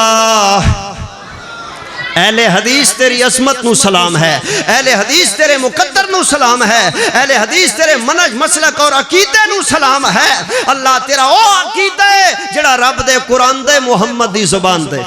اہل حدیث تیری عظمت نو سلام ہے، اہل حدیث تیرے مقدر نو سلام ہے، اہل حدیث تیرے منہج مسلک اور عقیدے نو سلام ہے۔ اللہ تیرا او عقیدہ ہے جڑا رب دے قرآن دے محمد دی زبان دے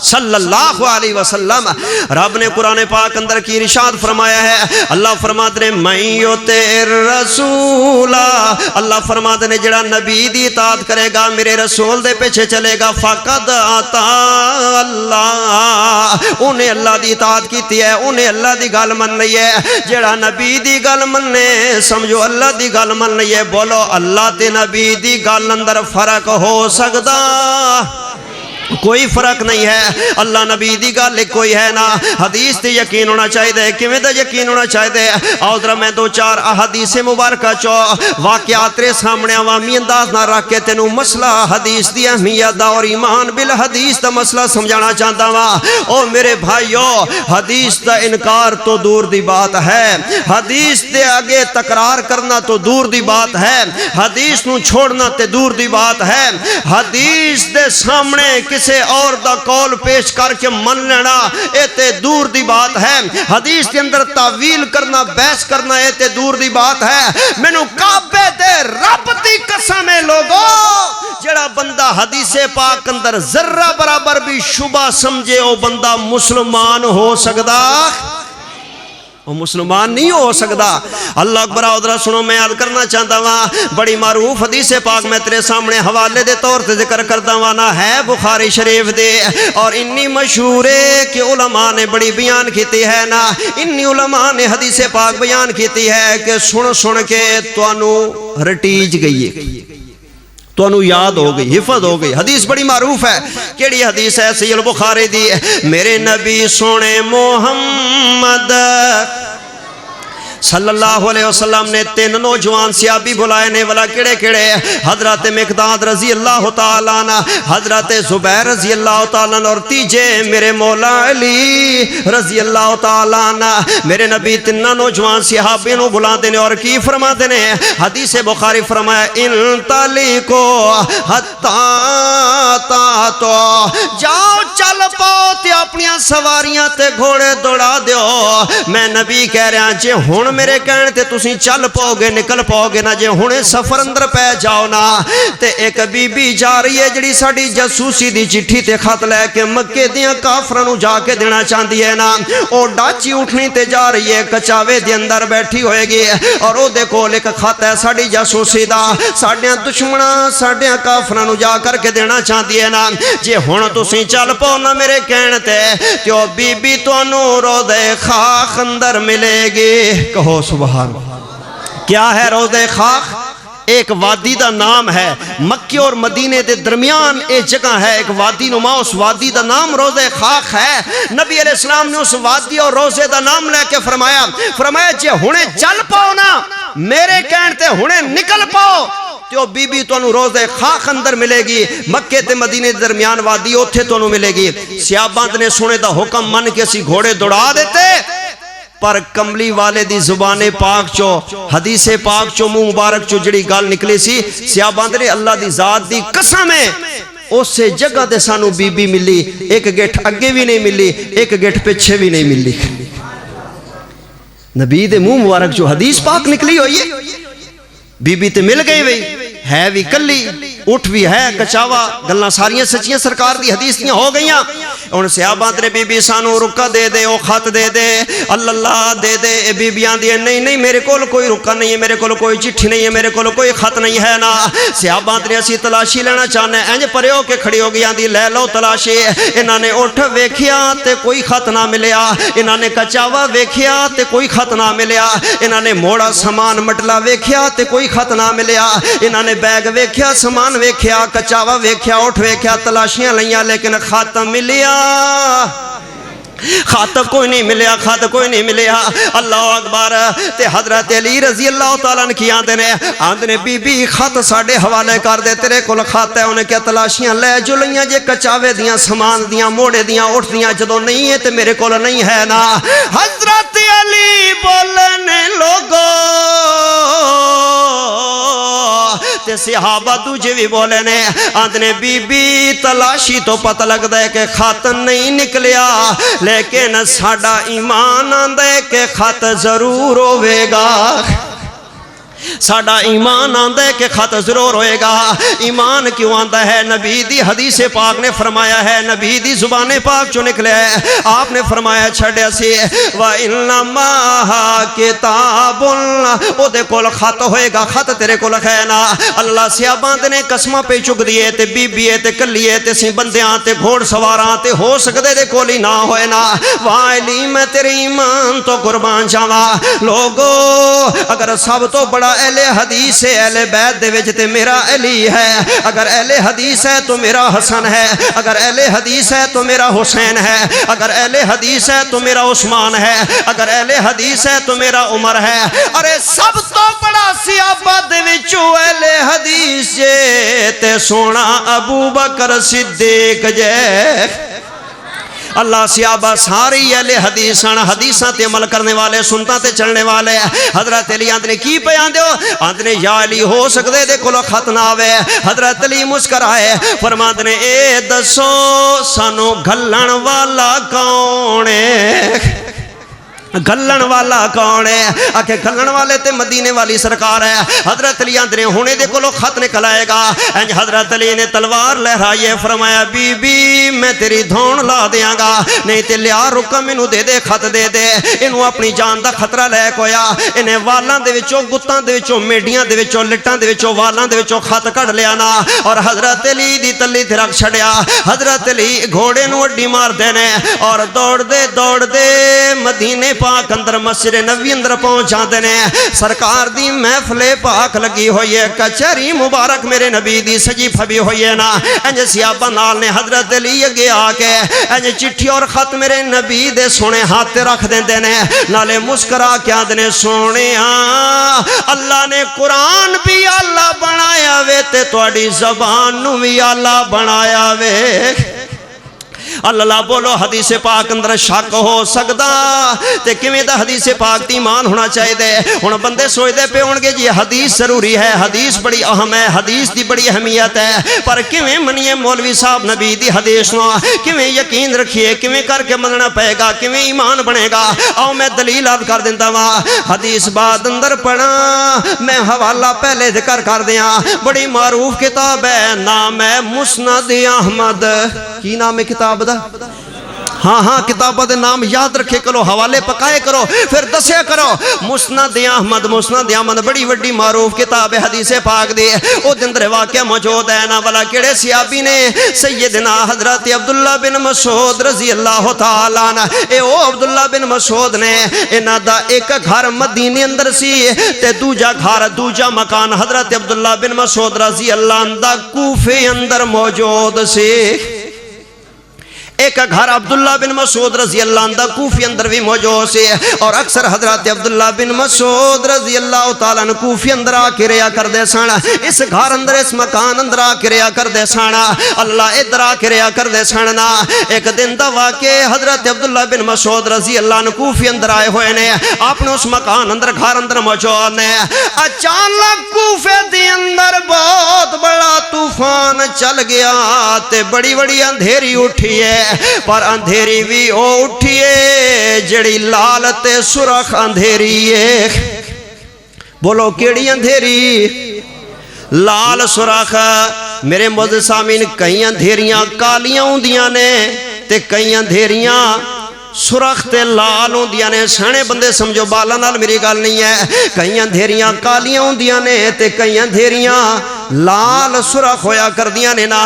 صلی اللہ علیہ وسلم۔ رب نے قرآن پاک اندر کی ارشاد فرمایا ہے، اللہ فرماتے ہیں میں یوتے الرسولہ، اللہ فرماتے ہیں جڑا نبی دی اطاعت کرے گا، میرے رسول دے پیچھے چلے گا، فقد اطاع اللہ، انہیں اللہ دی اطاعت کیتی ہے، انہیں اللہ دی گل من لئی ہے۔ جڑا نبی دی گل مننے سمجھو اللہ دی گل من لئی ہے۔ بولو اللہ تے نبی دی گل اندر فرق ہو سکدا؟ کوئی فرق نہیں ہے اللہ نبی دی گل کوئی ہے نا حدیث تے یقین ہونا چاہیے کیویں دا یقین ہونا چاہیے آؤ ذرا میں دو چار احادیث مبارکہ چو واقعات تیرے سامنے عوامی انداز نہ رکھ کے تینوں مسئلہ حدیث دی اہمیت دا اور ایمان بالحدیث دا مسئلہ سمجھانا چاہتا ہوں او میرے بھائیو حدیث دا انکار تو دور دی بات ہے حدیث دے آگے تکرار کرنا تو دور دی بات ہے حدیث نو چھوڑنا تے دور دی بات ہے حدیث دے سامنے کسے اور دا قول پیش کر کے من لینا اے تے دور دی بات ہے حدیث کے اندر تعویل کرنا بحث کرنا اے تے دور دی بات ہے میں نو کعبے دے رب دی قسم ہے لوگو جڑا بندہ حدیث پاک اندر ذرہ برابر بھی شبہ سمجھے او بندہ مسلمان ہو سکدا وہ مسلمان نہیں ہو سکتا اللہ اکبر ادھر سنو میں یاد کرنا چاہتا ہوں بڑی معروف حدیث پاک میں تیرے سامنے حوالے دے طور تے ذکر کرتا ہوں نا ہے بخاری شریف دے اور انی مشہور ہے کہ علماء نے بڑی بیان کیتی ہے نا انی علماء نے حدیث پاک بیان کیتی ہے کہ سن کے توانو رٹیج گئی ہے تو انہوں یاد ہو گئی حفظ ہو گئی حدیث بڑی معروف ہے کیڑی حدیث ہے صحیح البخاری دی میرے نبی سونے محمد صلی اللہ علیہ وسلم نے 3 نوجوان صحابی بلائے نے والا کڑے حضرت مقداد رضی اللہ تعالیٰ عنہ حضرت زبیر رضی اللہ تعالیٰ عنہ اور تیجے میرے مولا علی رضی اللہ تعالیٰ عنہ میرے نبی 3 نوجوان صحابی نو بلا دینے اور کی فرما دینے حدیث بخاری فرمایا انطلقو حتی تو جاؤ چل پاؤ تے اپنی سواریاں تے گھوڑے دوڑا دیو میں نبی کہہ رہا جے ہون میرے کہنے تے تسی چل پاؤ گے نکل پاؤ گے نا جے ہونے سفر اندر پہ جاؤ نا تے ایک بی بی جا رہی ہے جڑی ساڑی جاسوسی دی چٹھی تے خط لے کے مکے دیاں کافرانو جا کے دینا چاہتی ہے نا او ڈاچی اٹھنی تے جا رہی ہے کچاوے دی اندر بیٹھی ہوئے گی اور او دیکھو ایک خط ہے ساڑی جاسوسی دا ساڑیاں دشمنہ ساڑیاں کافرانو جا کر کے دینا چاہتی ہے نا جے ہونا تسی چل پاؤ نا میرے کہنے تے او بی بی تو انو روضہ خاک اندر ملے گی کہو سبحان کیا ہے روضہ خاک ایک وادی دا نام ہے مکہ اور مدینے دے درمیان ایک جگہ ہے ایک وادی نما اس وادی دا نام روضہ خاک ہے نبی علیہ السلام نے اس وادی اور روضے دا نام لے کے فرمایا جے ہونے چل پاؤ نا میرے کہنتے ہونے نکل پاؤ تو بی بی تو انو روضہ خاک اندر ملے گی مکہ تے مدینے درمیان وادی اوتھے تو انو ملے گی سیاباند نے سنے دا حکم من کے سی گھوڑے دوڑا دیتے پر کملی والے دی زبان پاک چو حدیث پاک چو منہ مبارک چو جڑی گال نکلی سی سیاباند نے اللہ دی ذات دی قسم ہے اس سے جگہ دے سانو بی بی ملی ایک گیٹ اگے بھی نہیں ملی ایک گیٹ پیچھے بھی نہیں ملی نبی دے منہ مبارک جو حدیث پاک نکلی ہوئی ہے بی بی تے مل گئی وئی ہے بھی کلی اٹھ بھی ہے کچاوا گلنا ساریاں سچیاں سرکار دی حدیث دیاں ہو گئیاں ان صحابات نے بی بی سانو رکا دے دے او خط دے دے اللہ دے دے اے بی بیاں دیئے نہیں میرے کول کوئی رکا نہیں ہے میرے کول کوئی چٹھی نہیں ہے میرے کول کوئی خط نہیں ہے نا صحابات نے اسی تلاشی لینا چاہنے انج پرے ہو کے کھڑی ہو گیاں دی لے لو تلاشی انہاں نے اٹھ ویکھیا تے کوئی خط نہ ملیا انہاں نے کچاوا ویکھیا تے کوئی خط نہ ملیا انہاں نے موڑا سامان مٹلا ویکھیا تے کوئی خط نہ ملیا انہاں نے بیگ ویکھیا سامان ویکھیا کچاوا ویکھیا اٹھ ویکھیا تلاشیاں لیاں لیکن خط ملیا خط کوئی نہیں ملیا خط کوئی نہیں ملیا اللہ اکبر تے حضرت علی رضی اللہ تعالیٰ کی آندنے بی بی خط ساڑے حوالے کر دے تیرے کل خط ہے انہیں کیا تلاشیاں لے جو لیاں جے کچاوے دیاں سامان دیاں موڑے دیاں اٹھ دیاں جدو نہیں ہے تے میرے کل نہیں ہے نا حضرت علی بولنے لوگو تے صحابہ تجھے بھی بولے نے آندنے بی بی تلاشی تو پتہ لگ دے کہ خط نہیں نکلیا لیکن ساڑا ایمان آندے کہ خط ضرور ہوئے گا ساڑا ایمان آندہ ہے کہ خط ضرور ہوئے گا ایمان کیوں آندہ ہے نبی دی حدیث پاک نے فرمایا ہے نبی دی زبان پاک جو نکلے ہے آپ نے فرمایا چھڑے سی وَإِنَّمَا كِتَابٌ او دے کول خط ہوئے گا خط تیرے کول خینا اللہ سیاباند نے قسمہ پہ چک دیئے تے بی بیئے تے کلیے تے سی بندیاں تے گھوڑ سواراں تے ہو سکتے دے کولی نہ ہوئے نا وائلی میں تیرے ایمان تو قربان جاوا لوگو اگر سب تو بڑا اہل حدیث ہے اہل بیت دے وچ تے میرا علی ہے، اگر اہل حدیث ہے تو میرا حسن ہے، اگر اہل حدیث ہے تو میرا حسین ہے، اگر اہل حدیث ہے تو میرا عثمان ہے، اگر اہل حدیث ہے تو میرا عمر ہے۔ ارے سب تو بڑا صحابہ دے وچوں اہل حدیث جے تے سونا ابو بکر صدیق جے۔ اللہ صحابہ ساری اہل حدیثاں حدیثاں تے عمل کرنے والے، سنتاں تے چلنے والے۔ حضرت علی آندنے کی بیان دیو؟ آندنے یا علی ہو سکتے دے کولو خط نہ آوے۔ حضرت علی مسکرائے فرماندنے اے دسو سانو گھلن والا کون ہے؟ گھلن والا کون ہے؟ آکھے گھلن والے تے مدینے والی سرکار ہے۔ حضرت علی آندنے ہونے دے کولو خط نکل آئے گا۔ حضرت علی نے تلوار لہرائیے فرمایا بی بی میں تیری دھون لا دیاں گا، نہیں تے لیا رکم انہوں دے دے خط دے دے، انہوں اپنی جان دا خطرہ لے کویا، انہیں والاں دے وچوں گتاں دے وچوں میڈیاں دے وچوں لٹاں دے وچوں والاں دے وچوں خط کڑ لیا نا، اور حضرت علی دی تلی تے رکھ چھڑیا۔ حضرت علی گھوڑے نو اڈی مار دینے اور دوڑ دے مدینے پاک اندر مسجد نبی اندر پہنچ جاندے نے۔ سرکار دی محفل پاک لگی ہوئی ہے، کچہری مبارک میرے نبی دی سجی پھبی ہوئی ہے نا۔ انج صحابہ نال نے حضرت علی اگے آکے انج چٹھی اور خط میرے نبی دے سونے ہاتھ رکھ دیندے نے، نالے مسکرا کے آندنے سونے اللہ نے قرآن بھی اللہ بنایا وے تے تواڈی زبان نو بھی اللہ بنایا وے۔ اللہ بولو حدیث پاک اندر شک ہو سکدا تے کیویں دا حدیث پاک تے ایمان ہونا چاہیے دے۔ ہن بندے سوچدے پے ہون گے جی حدیث ضروری ہے، حدیث بڑی اہم ہے، حدیث دی بڑی اہمیت ہے، پر کیویں منیے مولوی صاحب نبی دی حدیث نو، کیویں یقین رکھیے، کیویں کر کے مننا پے گا، کیویں ایمان بنے گا؟ آؤ میں دلیل عرض کر دیندا وا، حدیث بعد اندر پڑھا، میں حوالہ پہلے ذکر کر دیاں، بڑی معروف کتاب ہے، نام ہے مسند احمد۔ کی نام ہے کتاب دا؟ ہاں کتابہ دے نام یاد رکھے کرو، حوالے پکائے کرو، پھر دسیا کرو۔ مسند احمد بڑی وڈی معروف کتاب ہے حدیث پاک دی۔ او دن در واقعہ موجود ہے نا، والا کیڑے صحابی نے؟ سیدنا حضرت عبداللہ بن مسعود رضی اللہ تعالیٰ عنہ۔ اے او عبداللہ بن مسعود نے، انہاں دا ایک گھر مدینے اندر سی تے دوجا مکان حضرت عبداللہ بن مسعود رضی اللہ عنہ دا کوفے اندر موجود سی۔ ایک گھر عبداللہ بن مسعود رضی اللہ عنہ کوفی اندر بھی موجود سے، اور اکثر حضرت عبداللہ بن مسعود رضی اللہ تعالیٰ عنہ کوفی اندر آکے ریا کر دے سانا، اس گھر اندر اس مکان اندر آکے ریا کر دے سانا، اللہ ادھر آکے ریا کر دے سانا۔ ایک دن دا واقع حضرت عبداللہ بن مسعود رضی اللہ عنہ کوفی اندر آئے ہوئے نے، آپ نے اس مکان اندر گھر اندر موجود نے، اچانک کوفے دی اندر بہت بڑا طوفان چل گیا تے بڑی بڑی اندھیری اٹھی ہے، پر اندھیری بھی او اٹھیے جڑی لال تے سرخ اندھیری ہے۔ بولو کیڑی اندھیری؟ لال سرخ۔ میرے معزز سامعین، کئی اندھیریاں کالیاں ہوندیاں نے تے کئی اندھیریاں سرخ تے لال ہوندیاں نے۔ سیانے بندے سمجھو بالاں نال میری گل نہیں ہے، کئی اندھیریاں کالیاں ہوندیاں نے تے کئی اندھیریاں لال سرخ ہویا کر دیاں نے نا۔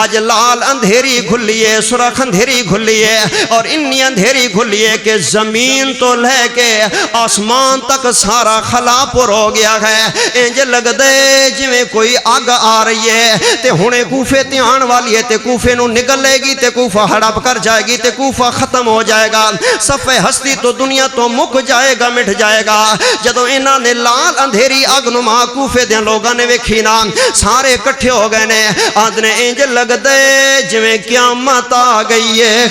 آج لال اندھیری کھلی ہے، سرخ اندھیری کھلی ہے، اور انی اندھیری کھلی ہے کہ زمین تو لے کے آسمان تک سارا خلا پر ہو گیا ہے۔ انج لگ دے جویں کوئی آگ آ رہی ہے تے ہنے کوفے تے آن والی ہے تے کوفے نو نگل لے گی تے کوفہ ہڑپ کر جائے گی تے کوفہ ختم ہو جائے گا، صفحہ ہستی تو دنیا تو مک جائے گا، مٹ جائے گا۔ جدوں انہاں نے لال اندھیری اگ نما کوفے دے لوگاں نے ویکھی نا، سارے اکٹھے ہو گئے نے، آدھنے انج لگ دے جویں قیامت آ گئی ہے۔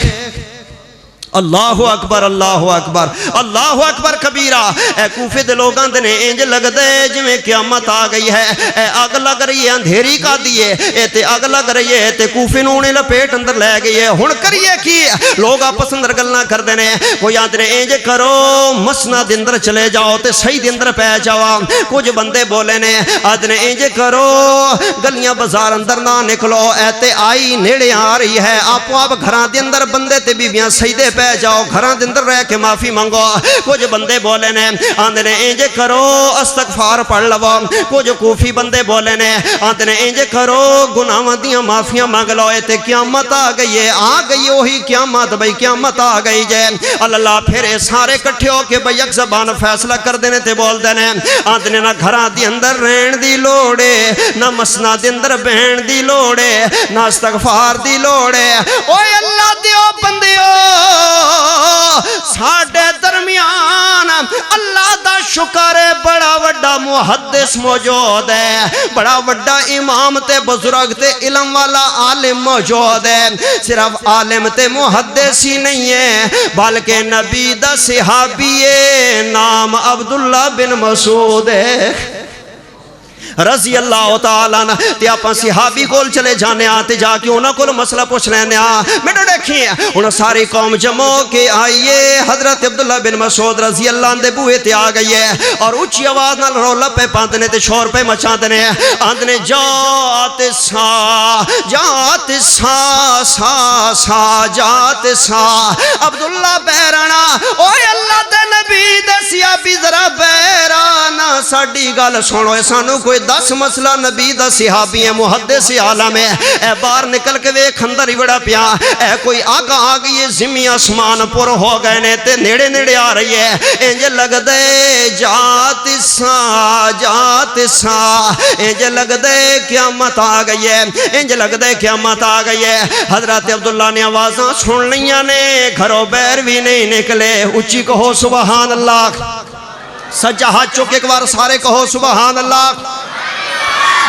اللہ اکبر اللہ اکبر اللہ اکبر کبیرہ۔ اے کوفے دے لوگاں دے نے انج لگ دے جویں قیامت آ گئی ہے، اے اگ لگ رہی ہے، اندھیری کا دیے اے تے اگ لگ رہی ہے تے کوفے نوں نے لپیٹ اندر لے گئی ہے۔ ہن کریے کی؟ لوگ آپس اندر گلاں کردے نے، کوئی آندے انج کرو مسند دے اندر چلے جاؤ تے صحیح دے اندر پے جاؤ۔ کچھ بندے بولے نے، آندے انج کرو گلیاں بازار اندر نہ نکلو، اے تے آئی نیڑے آ رہی ہے، آپ گھراں دے اندر بندے تے بیبیاں سجدے پہ بہ جاؤ گھراں دے اندر رہ کے معافی منگو کچھ بندے بولے نے آندے نے انج کرو استغفار پڑھ لو کچھ کوفی بندے بولے نے آندے نے انج کرو گناہاں دیاں معافیاں مانگ لو تے قیامت آ گئی وہی قیامت بھئی قیامت آ گئی جے اللہ پھر سارے کٹھے ہو کے بھئی یک زبان فیصلہ کر دینے تے بول دینے آندے نے نہ گھراں دی اندر رہن دی لوڑے نہ مسنا دے اندر بہن دی لوڑے نہ استغفار دی لوڑے اوے اللہ دیو بندیو ساڑھے درمیان اللہ دا شکر ہے بڑا وڈا محدث موجود ہے بڑا وڈا امام تے بزرگ تے علم والا عالم موجود ہے صرف عالم تے محدث ہی نہیں ہے بلکہ نبی دا صحابی ہے نام عبداللہ بن مسعود ہے رضی اللہ تعالیٰ عنہ تے اپا صحابی کول چلے جانے آتے جا کے انہاں کول مسئلہ پوچھ لینے میڈو دیکھیں انہاں ساری قوم جمع کے آئیے حضرت عبداللہ بن مسعود رضی اللہ عنہ دے بوئے تے آ گئی ہے اور اونچی آواز نال رولا پہ پاندنے تے شور پہ مچا دینے آندنے جات سا عبداللہ بیرانا اوے اللہ دے نبی دے صحابی ذرا بیرانا ساڑی گال سنو سانو کوئی 10 مسئلہ نبی دا صحابی ہے محدث عالم ہے اے باہر نکل کے وے کھندر ہی بڑا پیا اے کوئی آگا آگئی ہے زمین آسمان پر ہو گئے نے تے نیڑے نیڑے آ رہی ہے انجھے لگ دے جات سا انجھے لگ دے قیامت آ گئی ہے انجھے لگ دے قیامت آ گئی ہے حضرت عبداللہ نے آوازاں سن لیاں نے گھروں بیر بھی نہیں نکلے اچھی کہو سبحان اللہ سجا ہاتھ چوک ایک بار سارے کہو سبحان اللہ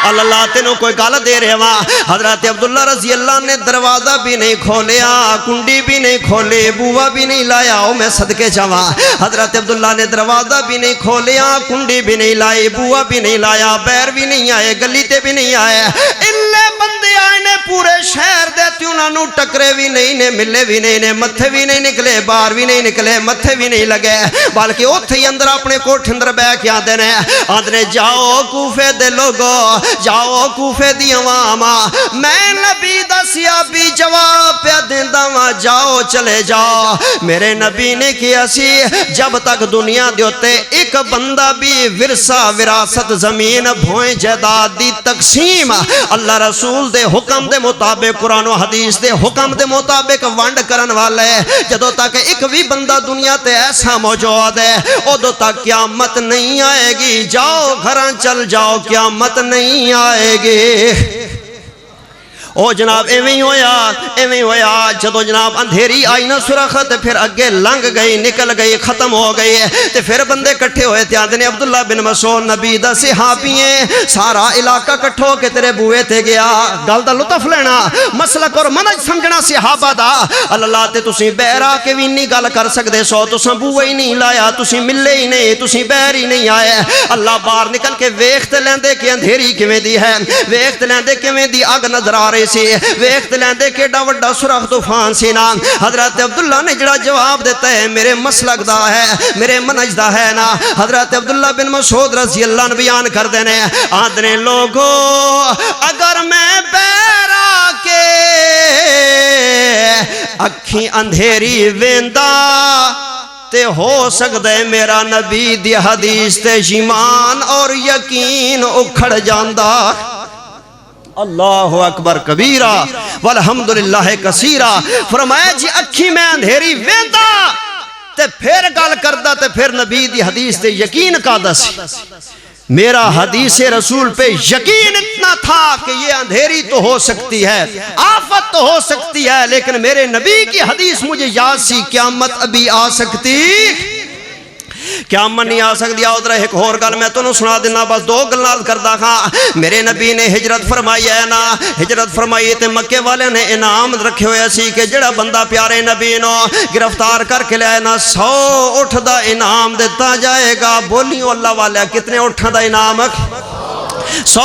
اللہ تینوں کوئی گال دے رہے وہاں حضرت عبداللہ رضی اللہ نے دروازہ بھی نہیں کھولیا کنڈی بھی نہیں کھولے بوہ بھی نہیں لایا میں صدقے جاواں حضرت عبداللہ نے دروازہ بھی نہیں کھولیا کنڈی بھی نہیں لائی بوہ بھی نہیں لایا بیر بھی نہیں آئے گلی تے بھی نہیں آئے اللہ بندے آئے نے پورے شہر دیتی انہوں نے ٹکرے بھی نہیں نے ملے بھی نہیں نے متھے بھی نہیں نکلے باہر بھی نہیں نکلے متھے بھی نہیں لگے بلکہ اوتھے ہی اندر اپنے کوٹھ اندر بے کے آندنے جاؤ کوفے دے لوگو جاؤ کوفے دی عواما میں نبی دا صحابی جواب پہ دیندہ وہاں جاؤ چلے جاؤ میرے نبی نے کیا سی جب تک دنیا دیوتے ایک بندہ بھی ورثہ وراثت زمین بھوئیں جائیداد دی تقسیم اللہ رسول دے حکم دے مطابق قرآن و حدیث دے حکم دے مطابق ونڈ کرن والے جدو تک ایک بھی بندہ دنیا تے ایسا موجود ہے ادو تک قیامت نہیں آئے گی جاؤ گھران چل جاؤ قیامت نہیں آئے گے او جناب ایویں ہویا جدو جناب اندھیری آئی نہ سرخت پھر اگے لنگ گئی نکل گئی ختم ہو گئی تے پھر بندے کٹھے ہوئے تھے آدھنے عبداللہ بن مسعود نبی دا صحابی ہیں سارا علاقہ کٹھو کے تیرے بوئے تھے گیا گل دا لطف لینا مسلک اور منج سمجھنا صحابہ دا اللہ تے تسی بیرا کے بھی نہیں گل کر سکتے سو تساں بوئے ہی نہیں لایا تسی ملے ہی نہیں تسی بیر ہی نہیں آئے اللہ باہر نکل کے ویخت لیندے کہ اندھیری کیویں دی ہے ویخت لیندے کیویں دی آگ نظر آ رہی سی ویخت لیندے کہ ڈا وڈا سرخ طوفان سی نا حضرت عبداللہ نے جڑا جواب دیتا ہے میرے مسلک دا ہے میرے منج دا ہے نا حضرت عبداللہ بن مسعود رضی اللہ نے بیان کر دینے آدھنے لوگو اگر میں بیرا کے اکھیں اندھیری ویندہ تے ہو سکتے میرا نبی دی حدیث تے ایمان اور یقین اکھڑ جاندہ اللہ اکبر کبیرہ والحمدللہ کثیرہ فرمایا جی اکھی میں اندھیری ویندہ تے پھر گل کردہ تے پھر نبی دی حدیث تے یقین کا دس میرا حدیث رسول پہ یقین اتنا تھا کہ یہ اندھیری تو ہو سکتی ہے آفت تو ہو سکتی ہے لیکن میرے نبی کی حدیث مجھے یاد سی قیامت ابھی آ سکتی قیامت نہیں آ سکتی ادھر ایک اور گل میں تنوں سنا دینا بس 2 گلاں کردہ کھاں میرے نبی نے ہجرت فرمائی ہے نا ہجرت فرمائی تے مکے والے نے انعام رکھے ہوئے سی کہ جڑا بندہ پیارے نبی نو گرفتار کر کے لائے نا 100 اٹھ دا انعام دیتا جائے گا بولیوں اللہ والے کتنے اٹھاں دا انعام 100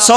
100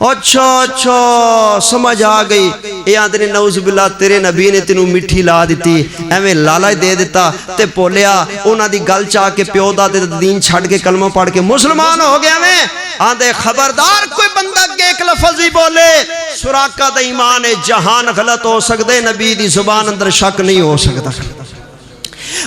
اچھا اچھا سمجھ آ گئی اے آدھنے نعوذ باللہ تیرے نبی نے تینوں مٹھی لا دیتی ایویں لالچ دے دیتا تے پولیا انہاں دی گل چاہ کے پیو دا دین چھڑ کے کلمہ پڑھ کے مسلمان ہو گیا میں آندے خبردار کوئی بندہ کے ایک لفظ ہی بولے سراقہ دا ایمان ہے جہان غلط ہو سکتے نبی دی زبان اندر شک نہیں ہو سکتا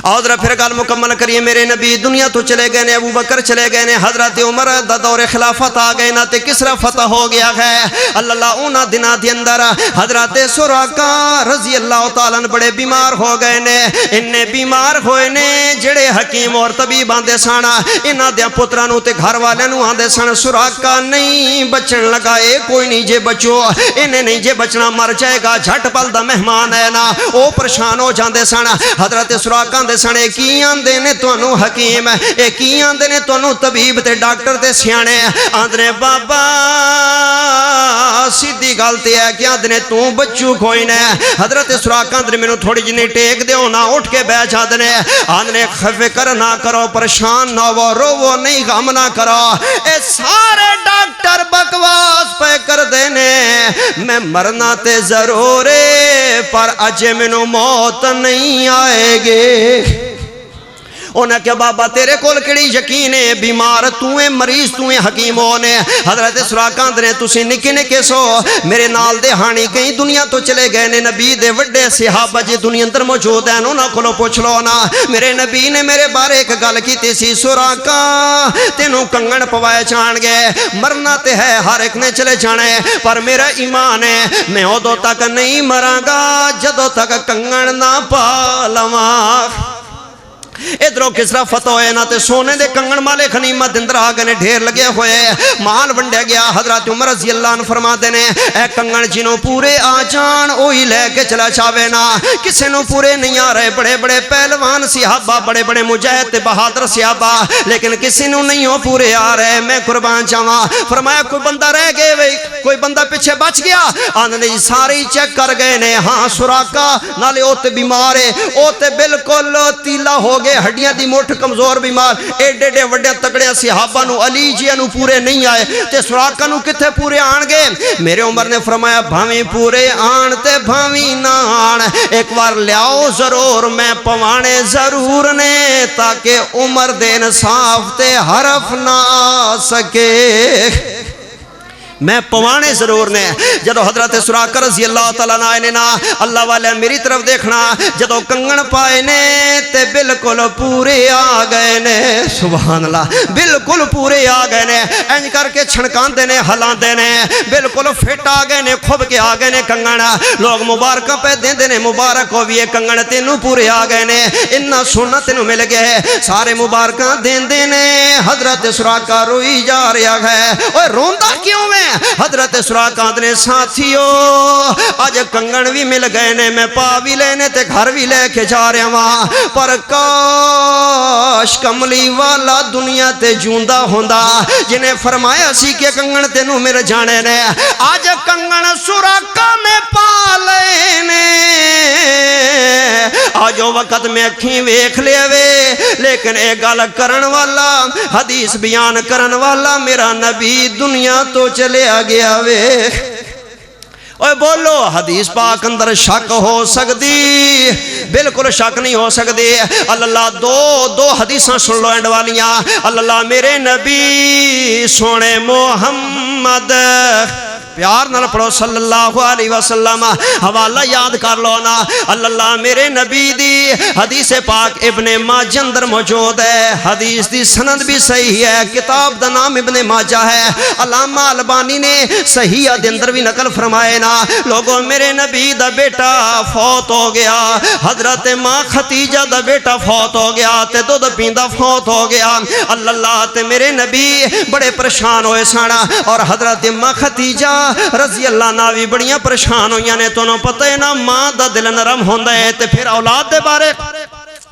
اور پھر گل مکمل کریے میرے نبی دنیا تو چلے گئے نے ابو بکر چلے گئے نے حضرت عمر دا دور خلافت آ گئے نا تے کسرا فتح ہو گیا ہے اللہ اونا دنہ دی اندر حضرت سراقہ رضی اللہ تعالیٰ بڑے بیمار ہو گئے نے انہیں بیمار ہوئے نے جڑے حکیم اور طبیب آندے سانا انہاں دیا پترانو تے گھر والے نو آندے سانا سراقہ نہیں بچن لگا اے کوئی نہیں جے بچو انہیں نہیں جے بچنا مر جائے گا جھٹ پل دا مہمان ہے نا او پریشان ہو جاندے سانا حضرت سراقہ دے سنے کی آندے نے توانو حکیم اے کی آندے نے توانو طبیب تے ڈاکٹر تے سیانے آندے بابا سیدھی گالتے ہے کہ آندے تو بچو کوئی نے حضرت سراقہ آندے میں تھوڑی جنی ٹیک دے ہونا اٹھ کے بیچ آندے فکر نہ کرو پریشان نہ وہ رو وہ نہیں غم نہ کرو اے سارے ڈاکٹر بکواس پہ کر دینے میں مرنا تے ضرور پر اجے منو موت نہیں آئے گے انہیں کہا بابا تیرے کول کڑی یقین ہے بیمار تویں مریض تویں حکیم ہونے حضرت سراقہ نے تسی نکے نکے سو میرے نال دے ہانی کہیں دنیا تو چلے گئے نے نبی دے وڈے صحابہ جی دنیا اندر موجود ہیں انہوں کھلو پوچھ لو نا میرے نبی نے میرے بارے ایک گل کی تیسی سراقہ تینوں کنگن پوائے چان گئے مرنا تے ہے ہر ایک نے چلے جانے پر میرا ایمان ہے میں ادو تک نہیں مراں گا جدو تک کنگن نہ پالواں ادھروں کسرا فتح ہوئے نا تے سونے دے کنگن مالے غنیمت اندر آگے ڈھیر لگے ہوئے مال ونڈے گیا حضرت عمر رضی اللہ عنہ فرما دینے اے کنگن جنوں پورے آ جان اوہی لے کے چلا چاہوے نا کسے نو پورے نہیں آ رہے بڑے بڑے پہلوان صحابہ بڑے بڑے مجاہد بہادر صحابہ لیکن کسی نو نہیں ہو پورے آ رہے میں قربان چاہواں فرمایا کوئی بندہ رہ گئے وے کوئی بندہ پیچھے بچ گیا آندے جی سارے چیک کر گئے نے ہاں سراقہ نالے اوتے بیمار ہے اوتے بالکل تیلا ہو گئے ہڈیاں دی موٹھ کمزور بیمار ایڈے ڈے وڈے تکڑے صحابہ نو علی جی نو پورے نہیں آئے تے سراقہ نو کتھے پورے آن گے میرے عمر نے فرمایا بھاویں پورے آن تے بھاویں نہ آن ایک بار لیاؤ ضرور میں پوانے ضرور نے تاکہ عمر دے انصاف تے حرف نہ آ سکے میں پوانے ضرور نے جدو حضرت سراقہ رضی اللہ تعالیٰ نے نا اللہ والے میری طرف دیکھنا جدو کنگن پائے نے تے بالکل پورے آ گئے نے سبحان اللہ بالکل پورے آ گئے نے انج کر کے چھنکان دینے ہلان دینے بالکل فٹ آ گئے نے خوب کے آ گئے نے کنگن لوگ مبارکہ پہ دین دینے مبارک ہو بھی کنگن تینوں پورے آ گئے نے انہا سننا تینوں مل گئے سارے مبارکہ دین دینے حضرت سراقہ روئی جا رہا ہے اوہ روندہ کیوں میں حضرت سراقہ نے ساتھیو آج کنگن بھی مل گئے نے میں پا بھی لینے تے گھر بھی لے کے جا رہے وہاں پر کاش کملی والا دنیا تے جوندہ ہوندہ جنہیں فرمایا سی کہ کنگن تے نو میرے جانے نے آج کنگن سراقہ میں پا لینے آجو وقت میں اکھیں ویکھ لے وے لیکن ایک گل کرن والا حدیث بیان کرن والا میرا نبی دنیا تو چلے گیا وے اوہ بولو حدیث پاک اندر شک ہو سکتی بالکل شک نہیں ہو سکتی اللہ دو حدیثاں سن لو اینڈ والیاں اللہ میرے نبی سونے محمد پیار نہ پڑھو صلی اللہ علیہ وسلم حوالہ یاد کر لو نا اللہ میرے نبی دی حدیث پاک ابن ماجہ اندر موجود ہے حدیث دی سند بھی صحیح ہے کتاب دا نام ابن ماجہ ہے علامہ البانی نے صحیح دے اندر بھی نقل فرمائے نا لوگوں میرے نبی دا بیٹا فوت ہو گیا حضرت ماں خدیجہ دا بیٹا فوت ہو گیا تے دو پیندہ فوت ہو گیا اللہ تے میرے نبی بڑے پریشان ہوئے سانا اور حضرت ماں خدیجہ رضی اللہ ناوی بڑیاں پریشان ہوئی نے تو نو پتہ ہے نا ماں دا دل نرم ہوندہ ہے تے پھر اولاد دے بارے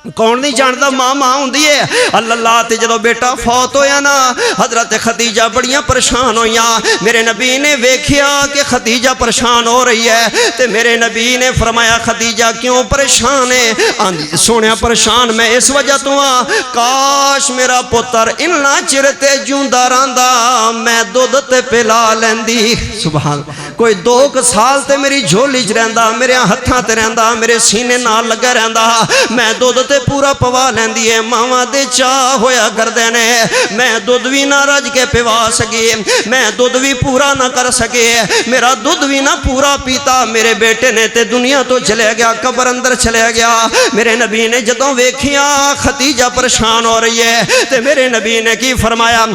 کون نہیں جانتا ماں ماں ہوندی ہے اللہ تے جدو بیٹا فوت ہویا نا حضرت خدیجہ بڑیاں پریشان ہویاں میرے نبی نے ویکھیا کہ خدیجہ پریشان ہو رہی ہے تے میرے نبی نے فرمایا خدیجہ کیوں پریشان ہے آندھی سونیا پریشان میں اس وجہ تو ہاں کاش میرا پتر انہاں چرتے جوندا رہندا میں دودھ تے پلا لیندی سبحان کوئی 2 سال تے میری جھولی چ رہندا میرے ہتھاں تے رہندا میرے سینے نال لگا رہندا میں دودھ تے پورا پوا لیندی ہے ماواں دے چاہ ہویا کردے نے میں دودھ وی نہ رج کے پوا سکی میں دودھ وی پورا نہ کر سکے میرا دودھ وی نہ پورا پیتا میرے بیٹے نے تے دنیا تو چلے گیا قبر اندر چلے گیا میرے نبی نے جدوں ویکھیا خدیجہ پریشان ہو رہی ہے تے میرے نبی نے کی فرمایا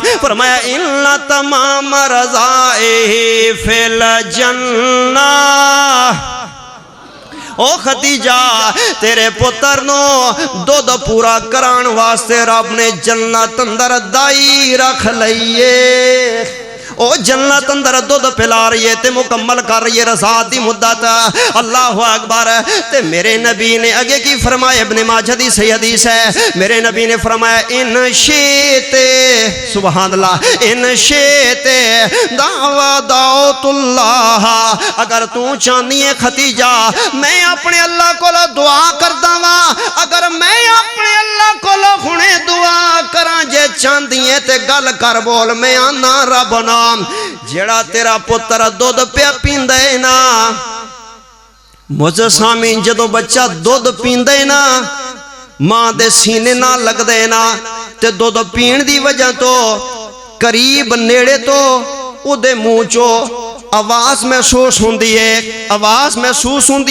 ان تمام رضائے فی الجنہ او خدیجہ تیرے پتر نو دودھ پورا کران واسطے رب نے جنت اندر دائی رکھ لئیے او جنت اندر دودھ پلا رہی ہے تے مکمل کر رہی ہے رضا دی مدت اللہ اکبر تے میرے نبی نے آگے کی فرمایا ابن ماجہ دی صحیح حدیث ہے میرے نبی نے فرمایا ان شئت سبحان اللہ ان شئت دعوت اللہ اگر تو چاہنی ہے خدیجہ میں اپنے اللہ کو دعا کردا وا اگر میں اپنے اللہ کو ہنے دعا کراں جے چاہندی ہے تے گل کر بول میں آنا رب نا جڑا تیرا پتر دودھ پیا پیندے نا مجھے سامین جدو بچہ دودھ پیندے نا ماں دے سینے نہ لگ دے نا تے دودھ پین دی وجہ تو قریب نیڑے تو او دے منہ چو آواز محسوس ہوندی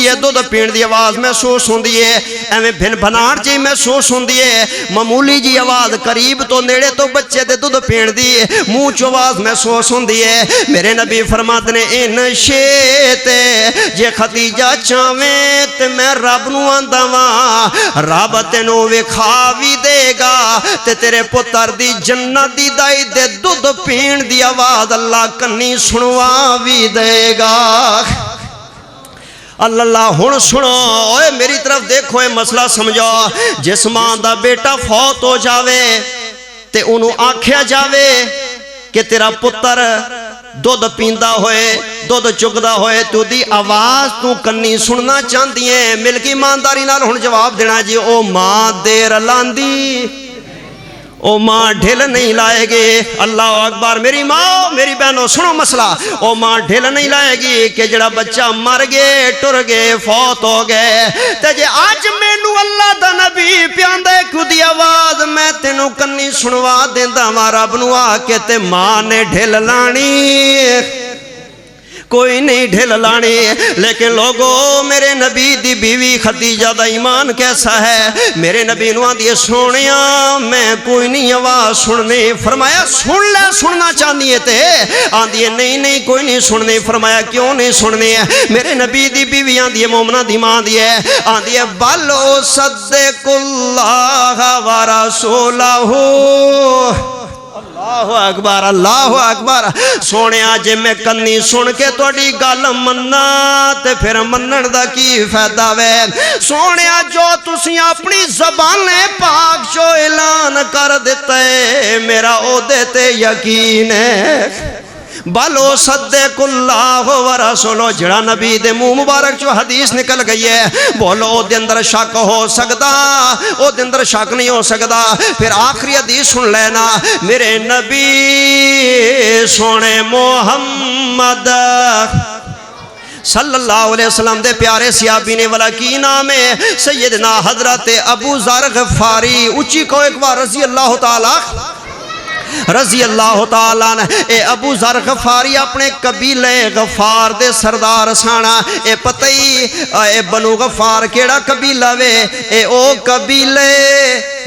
ہے دودھ پین دی آواز محسوس ہوندی ہے ایویں بھن بھناڑ جی محسوس ہوندی ہے معمولی جی آواز قریب تو نیڑے تو بچے دے دودھ پین دی منہ چ آواز محسوس ہوندی ہے میرے نبی فرماتے نے ان شئت جے خدیجہ چاہویں تے میں رب نو آندا واں رب تینوں وکھا وی دے گا تے تیرے پتر دی جنت دی دائی دے دودھ پین دی آواز اللہ کنی سنوا وی دے گا اللہ ہن سنو اوے میری طرف دیکھو اے مسئلہ سمجھو جس ماں دا بیٹا فوت ہو جاوے تے انہوں آکھیا جاوے کہ تیرا پتر دودھ پیندا ہوئے دودھ چکدا ہوئے تو دی آواز تو کنی سننا چاہندی ہے مل کی ایمانداری نال ہن جواب دینا جی او ماں دیر لاندی او ماں ڈھل نہیں لائے گی اللہ اکبر میری ماں میری بہنوں سنو مسئلہ او ماں ڈھل نہیں لائے گی کہ جڑا بچہ مر گئے ٹر گئے فوت ہو گئے تے جے آج مینوں اللہ دا نبی پیاندے کدی آواز میں تینوں کنی سنوا دیندا وا رب نو آ کے تے ماں نے ڈھل لانی کوئی نہیں ڈھل لانی لیکن لوگوں میرے نبی دی بیوی خدیجہ دا ایمان کیسا ہے میرے نبی نو آن دیئے سونیا میں کوئی نہیں آواز سننے فرمایا سن لے سننا چاہنی ہے تے آن دیئے نہیں کوئی نہیں سننے فرمایا کیوں نہیں سننے میرے نبی دی بیوی آن دیئے مومنہ دی ماں دیئے آن دیئے بلو صدق اللہ و رسولہ اللہ اکبر سونے آجے میں کنی سن کے توڑی گل مننا تے پھر منن دا کی فیدہ وے سونے آجو تسی اپنی زبان پاک جو اعلان کر دیتے میرا او دیتے یقین ہے بلو صدق اللہ و رسولو جڑا نبی دے منہ مبارک جو حدیث نکل گئی ہے بولو او دے اندر شک ہو سکتا او دے اندر شک نہیں ہو سکتا پھر آخری حدیث سن لینا میرے نبی سونے محمد صلی اللہ علیہ وسلم دے پیارے صحابی نے والا کی نام ہے سیدنا حضرت ابو ذر غفاری اچھی کو ایک بار رضی اللہ تعالیٰ اے ابو ذر غفاری اپنے قبیلے غفار دے سردار سانا اے پتہ ہی اے بنو غفار کیڑا قبیلہ وے اے او قبیلے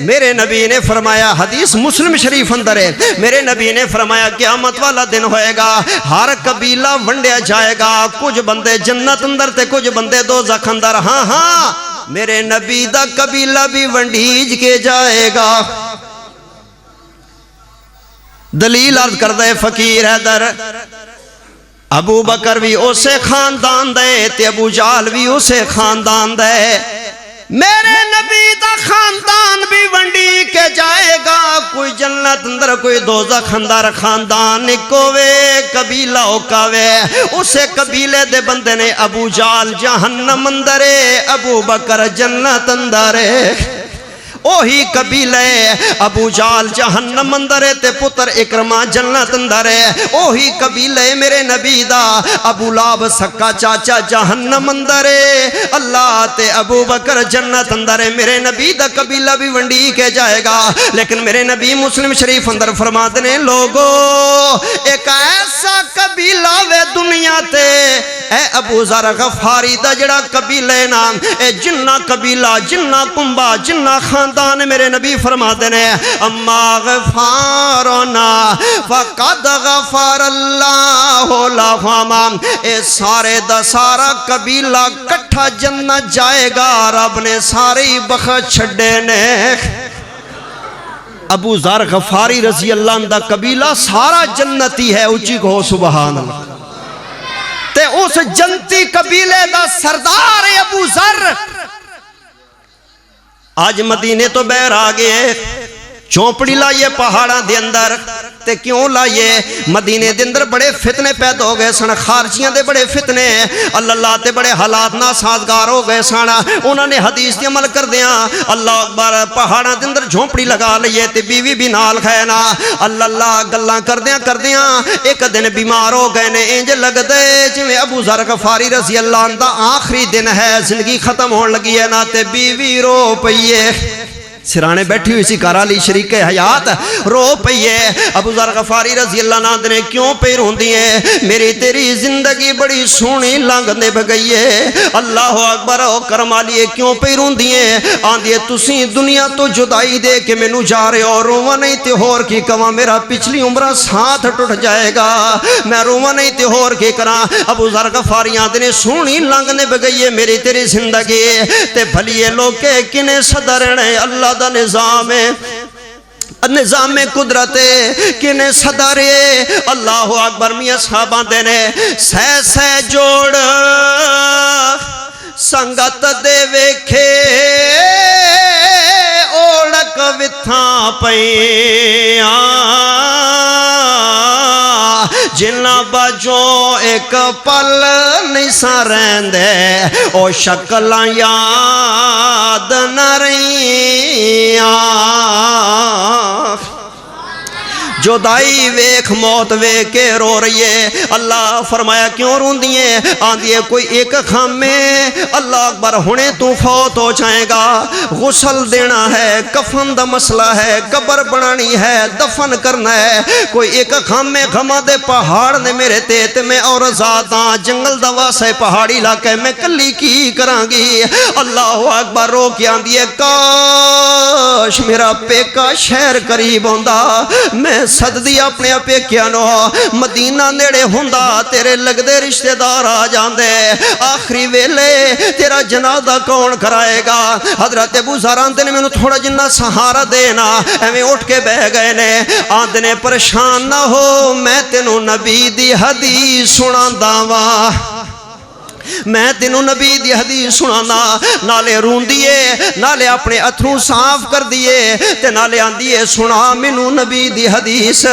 میرے نبی نے فرمایا حدیث مسلم شریف اندر ہے میرے نبی نے فرمایا قیامت والا دن ہوئے گا ہر قبیلہ ونڈیا جائے گا کچھ بندے جنت اندر تے کچھ بندے دوزخ اندر ہاں میرے نبی دا قبیلہ بھی ونڈیج کے جائے گا دلیل عرض کر دے فقیر حیدر ابو بکر بھی اسے خاندان دے تے ابو جال بھی اسے خاندان دے میرے نبی دا خاندان بھی ونڈی کے جائے گا کوئی جنت اندر کوئی دوزخ اندر خاندان کوے قبیلہ اوکاوے اسے قبیلے دے بندے نے ابو جال جہنم اندرے ابو بکر جنت اندرے اوہی قبیلے ابو جال جہنم اندرے تے پتر اکرمہ جنت اندرے اوہی قبیلے میرے نبی دا ابو لاب سکا چاچا جہنم اندرے اللہ تے ابو بکر جنت اندرے میرے نبی دا قبیلہ بھی ونڈی کے جائے گا لیکن میرے نبی مسلم شریف اندر فرما دنے لوگو ایک ایسا قبیلہ وے دنیا تے اے ابو ذر غفاری دا جڑا قبیلے نام اے جنہ قبیلہ جنہ کنبہ جنہ خاندان میرے نبی فرما دینے اما غفارنا فقد غفار اللہ لہما اے سارے دا سارا قبیلہ کٹھا جنت جائے گا رب نے ساری بخش چھڑے نے ابو ذر غفاری رضی اللہ عنہ دا قبیلہ سارا جنتی ہے اچھی کہو سبحان اللہ تے اس جنتی قبیلے دا سردار ابو ذر آج مدینے تو بہر آگے چونپڑی لائیے پہاڑاں دے اندر تے کیوں لائیے مدینے دے اندر بڑے فتنے پیدا ہو گئے سن خارجیاں دے بڑے فتنے اللہ تے بڑے حالات ناسازگار ہو گئے سن انہوں نے حدیث دی عمل کر دیاں اللہ اکبر پہاڑاں دے اندر جھونپڑی لگا لئیے تے بیوی بھی نال کھائنا اللہ گلاں کر دیاں ایک دن بیمار ہو گئے نے انج لگ دے جویں ابو ذر غفاری رضی اللہ عنہ دا آخری دن ہے زندگی ختم ہون لگی ہے نا تے بیوی رو پئیے سرانے بیٹھی ہوئی سی کارالی شریک حیات رو پئیے ابو ذر غفاری رضی اللہ عنہ نے کیوں پہ روندی ہے میری تیری زندگی بڑی سونی لنگنے بگئی ہے اللہ اکبر او کرم والیے کیوں پہ روندی ہے آندھے تسی دنیا تو جدائی دے کے مینوں جا رہے ہو رواں نہیں تے ہور کی کواں میرا پچھلی عمرہ ساتھ ٹوٹ جائے گا میں رواں نہیں تے ہور کی کراں ابو ذر غفاری آندھے نے سونی لنگنے بگئی ہے میری تیری زندگی تے بھلیے لوگ کے کنے صدرنے اللہ دا نظام ہے نظام قدرت کنے صدرے اللہ اکبر میاں صحابہ دینے سہ جوڑ سنگت دے ویکھے اوڑک وتھاں پیاں جنہ بجوں ایک پل نہیں سا رہندے او شکلاں یاد نہ رہیاں جدائی ویکھ موت ویکھ کے رو رہی ہے اللہ فرمایا کیوں روندی ہے آندھیے کوئی ایک خامے اللہ اکبر ہونے تو فوت ہو جائے گا غسل دینا ہے کفن دا مسئلہ ہے قبر بنانی ہے دفن کرنا ہے کوئی ایک خامے غمہ دے پہاڑ نے میرے تیت میں اور زاداں جنگل دا واسے پہاڑی علاقے میں کلی کی کرانگی اللہ اکبر رو کے آندھیے کاش میرا پیکا شہر قریب ہوندہ میں صدی اپنے اپے کیا نو مدینہ نیڑے ہوندہ تیرے لگ دے رشتہ دار آ جاندے آخری ویلے تیرا جنازہ کون کرائے گا حضرت ابو ذر آندے نے میں تھوڑا جنہ سہارا دینا ایویں اٹھ کے بہ گئے نے آندے نے پریشان نہ ہو میں تینوں نبی دی حدیث سنا داواں میں تینوں نبی دی حدیث سنانا نالے رون دیے نالے اپنے اتھروں صاف کر دیے تے نالے آن دیے سنا منوں نبی دی حدیث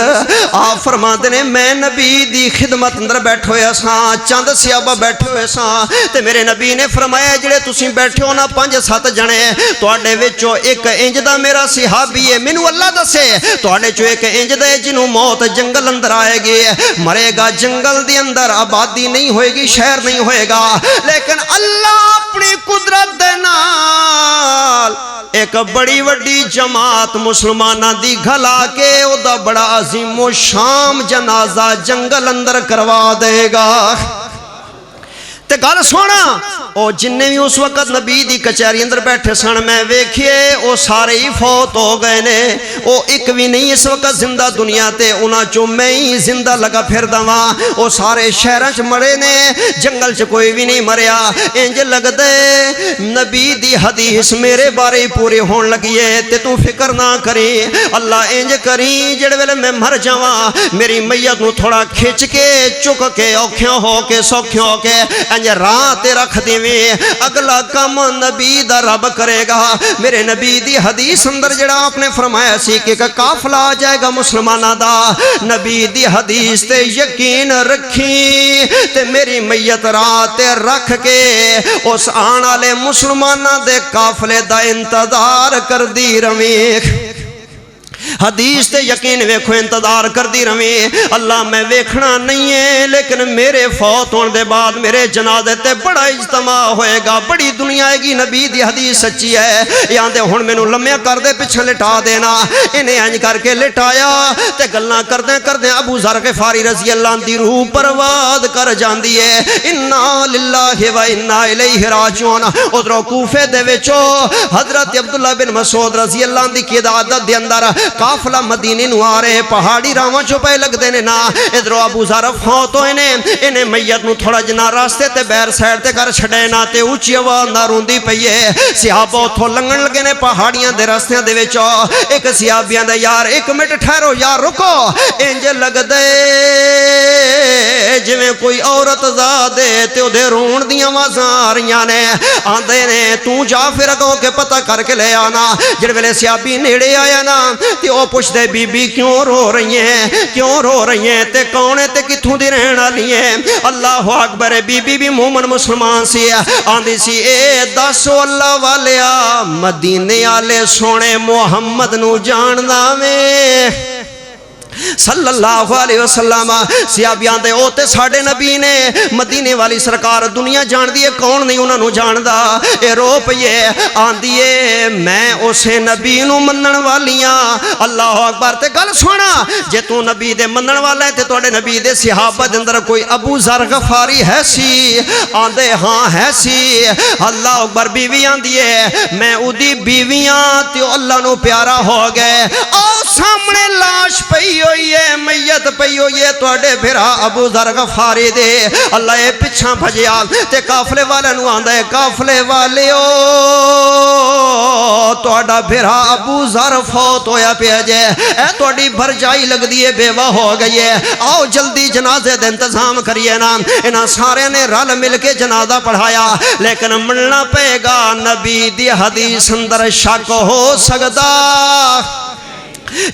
آپ فرما دینے میں نبی دی خدمت اندر بیٹھے ہوئے ساں چند سیابہ بیٹھے ہوئے ساں تے میرے نبی نے فرمایا جڑے تسی بیٹھے ہو نا 5-7 جنے تواڈے وچوں ایک انج دا میرا صحابی ہے منوں اللہ دسے تواڈے چوں ایک انج دے جنوں موت جنگل اندر آئے گی مرے گا جنگل دی اندر آبادی نہیں ہوئے گی شہر نہیں ہوئے گا لیکن اللہ اپنی قدرت دے نال ایک بڑی وڈی جماعت مسلمانہ دی گھلا کے او دا بڑا عظیم و شام جنازہ جنگل اندر کروا دے گا تے گل سونا او جننے بھی اس وقت نبی دی کچہری اندر بیٹھے سن میں ویکھیے او سارے ہی فوت ہو گئے نے او ایک بھی نہیں اس وقت زندہ دنیا تے انہاں چوں میں ہی زندہ لگا پھر دواں او سارے شہراں چ مرے نے جنگل چ کوئی بھی نہیں مریا انج لگ دے نبی دی حدیث میرے بارے ہی پوری ہون لگی ہے تے تو فکر نہ کری اللہ انج کری جڑے ویلے میں مر جاواں میری میت نو تھوڑا کھچ کے چک کے اوکھیاں ہو کے سوکھیاں ہو کے انج انج راہ تے رکھ دیویں اگلا کم نبی دا رب کرے گا میرے نبی دی حدیث اندر جڑا آپ نے فرمایا سی کہ قافلہ آ جائے گا مسلمانہ دا نبی دی حدیث تے یقین رکھی تے میری میت راہ تے رکھ کے اس آن والے مسلمانہ دے قافلے دا انتظار کر دی رویں حدیث تے یقین ویکھو انتظار کر دی رویں اللہ میں ویکھنا نہیں ہے لیکن میرے فوت ہونے دے بعد میرے جنازے تے بڑا اجتماع ہوئے گا بڑی دنیا آئے گی نبی دی حدیث سچی ہے یہاں دے ہن مینوں لمحے کر دے پیچھے لٹا دینا انہیں انج کر کے لٹایا تے گلاں کردیں ابو ذر غفاری رضی اللہ عنہ دی روح پرواز کر جاندی ہے انا للہ و انا الیہ راجعون ادھر کوفے دے وچوں حضرت عبداللہ بن مسعود رضی اللہ عنہ دی قیادت دے اندر قافلہ مدینے نو آ رہے پہاڑی راواں چو پہ لگ دینے نا ادھرو ابو ذر فوت ہوئے نے انہیں میت نو تھوڑا جنا راستے تے بیر سائڈ تے کر چھڑے نا تے اونچی آواز نہ روندی پئیے صحابہ اتھو لنگن لگے نے پہاڑیاں دے راستیاں دے وچوں ایک صحابیاں دے یار ایک منٹ ٹھہرو یار رکو انج لگ دے جویں کوئی عورت زادے تے او دے رون دیاں آوازاں آ رہیاں نے آندے نے تو جا پھر اگوں کے پتہ کر کے لے آنا جڑ ویلے صحابی نیڑے آیا نا تے او پوچھ دے بی بی کیوں رو رہی ہیں تے کون ہے تے کتھوں دی رہن والی ہیں اللہ اکبر بی بی بھی مومن مسلمان سی آندی سی اے دسو اللہ والیا مدینے والے سونے محمد نو جاندا ویں صلی اللہ علیہ وسلم صحابیاں دے او تے ساڈے نبی نے مدینے والی سرکار دنیا جان دیئے کون نہیں انہاں نو جاندا اے رو پئیے آندیے میں اسے نبی نو منن والیاں اللہ اکبر تے گل سونا جے تو نبی دے منن والا ہے تے تواڈے نبی دے صحابہ دے اندر کوئی ابو ذر غفاری ہے سی آندے ہاں ہے سی اللہ اکبر بیوی آندیے میں اودی بیویاں تے اللہ نو پیارا ہو گئے او سامنے لاش پئی ہوئی ہے میت پئی ہوئی ہے تواڈے بھرا ابو ذر غفاری دے اللہ اے پچھاں بھجیا تے قافلے والے نو آندا ہے قافلے والیو تواڈا بھرا ابو ذر فوت ہویا پیا جے اے تواڈی بھرجائی لگ دی ہے بیوہ ہو گئی ہے آؤ جلدی جنازے دے انتظام کریے نا انہاں سارے نے رل مل کے جنازہ پڑھایا لیکن مننا پے گا نبی دی حدیث اندر شک ہو سکدا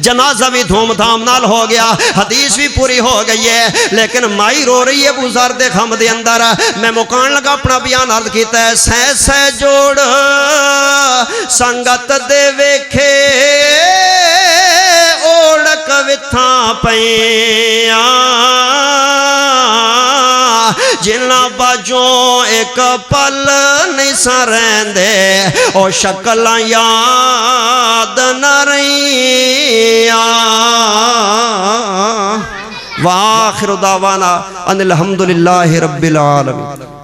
جنازہ بھی دھوم دھام نال ہو گیا حدیث بھی پوری ہو گئی ہے لیکن مائی رو رہی ہے ابو ذر دے غم دے اندر میں مکان لگا اپنا بیان عرض کیتا ہے سہ سہ جوڑ سنگت دے ویکھے اوڑک وتھاں پیاں جنہ باجوں ایک پل نہیں سا رہندے او شکلاں یاد نہ رہیاں وآخر دعوانا ان الحمدللہ رب العالمین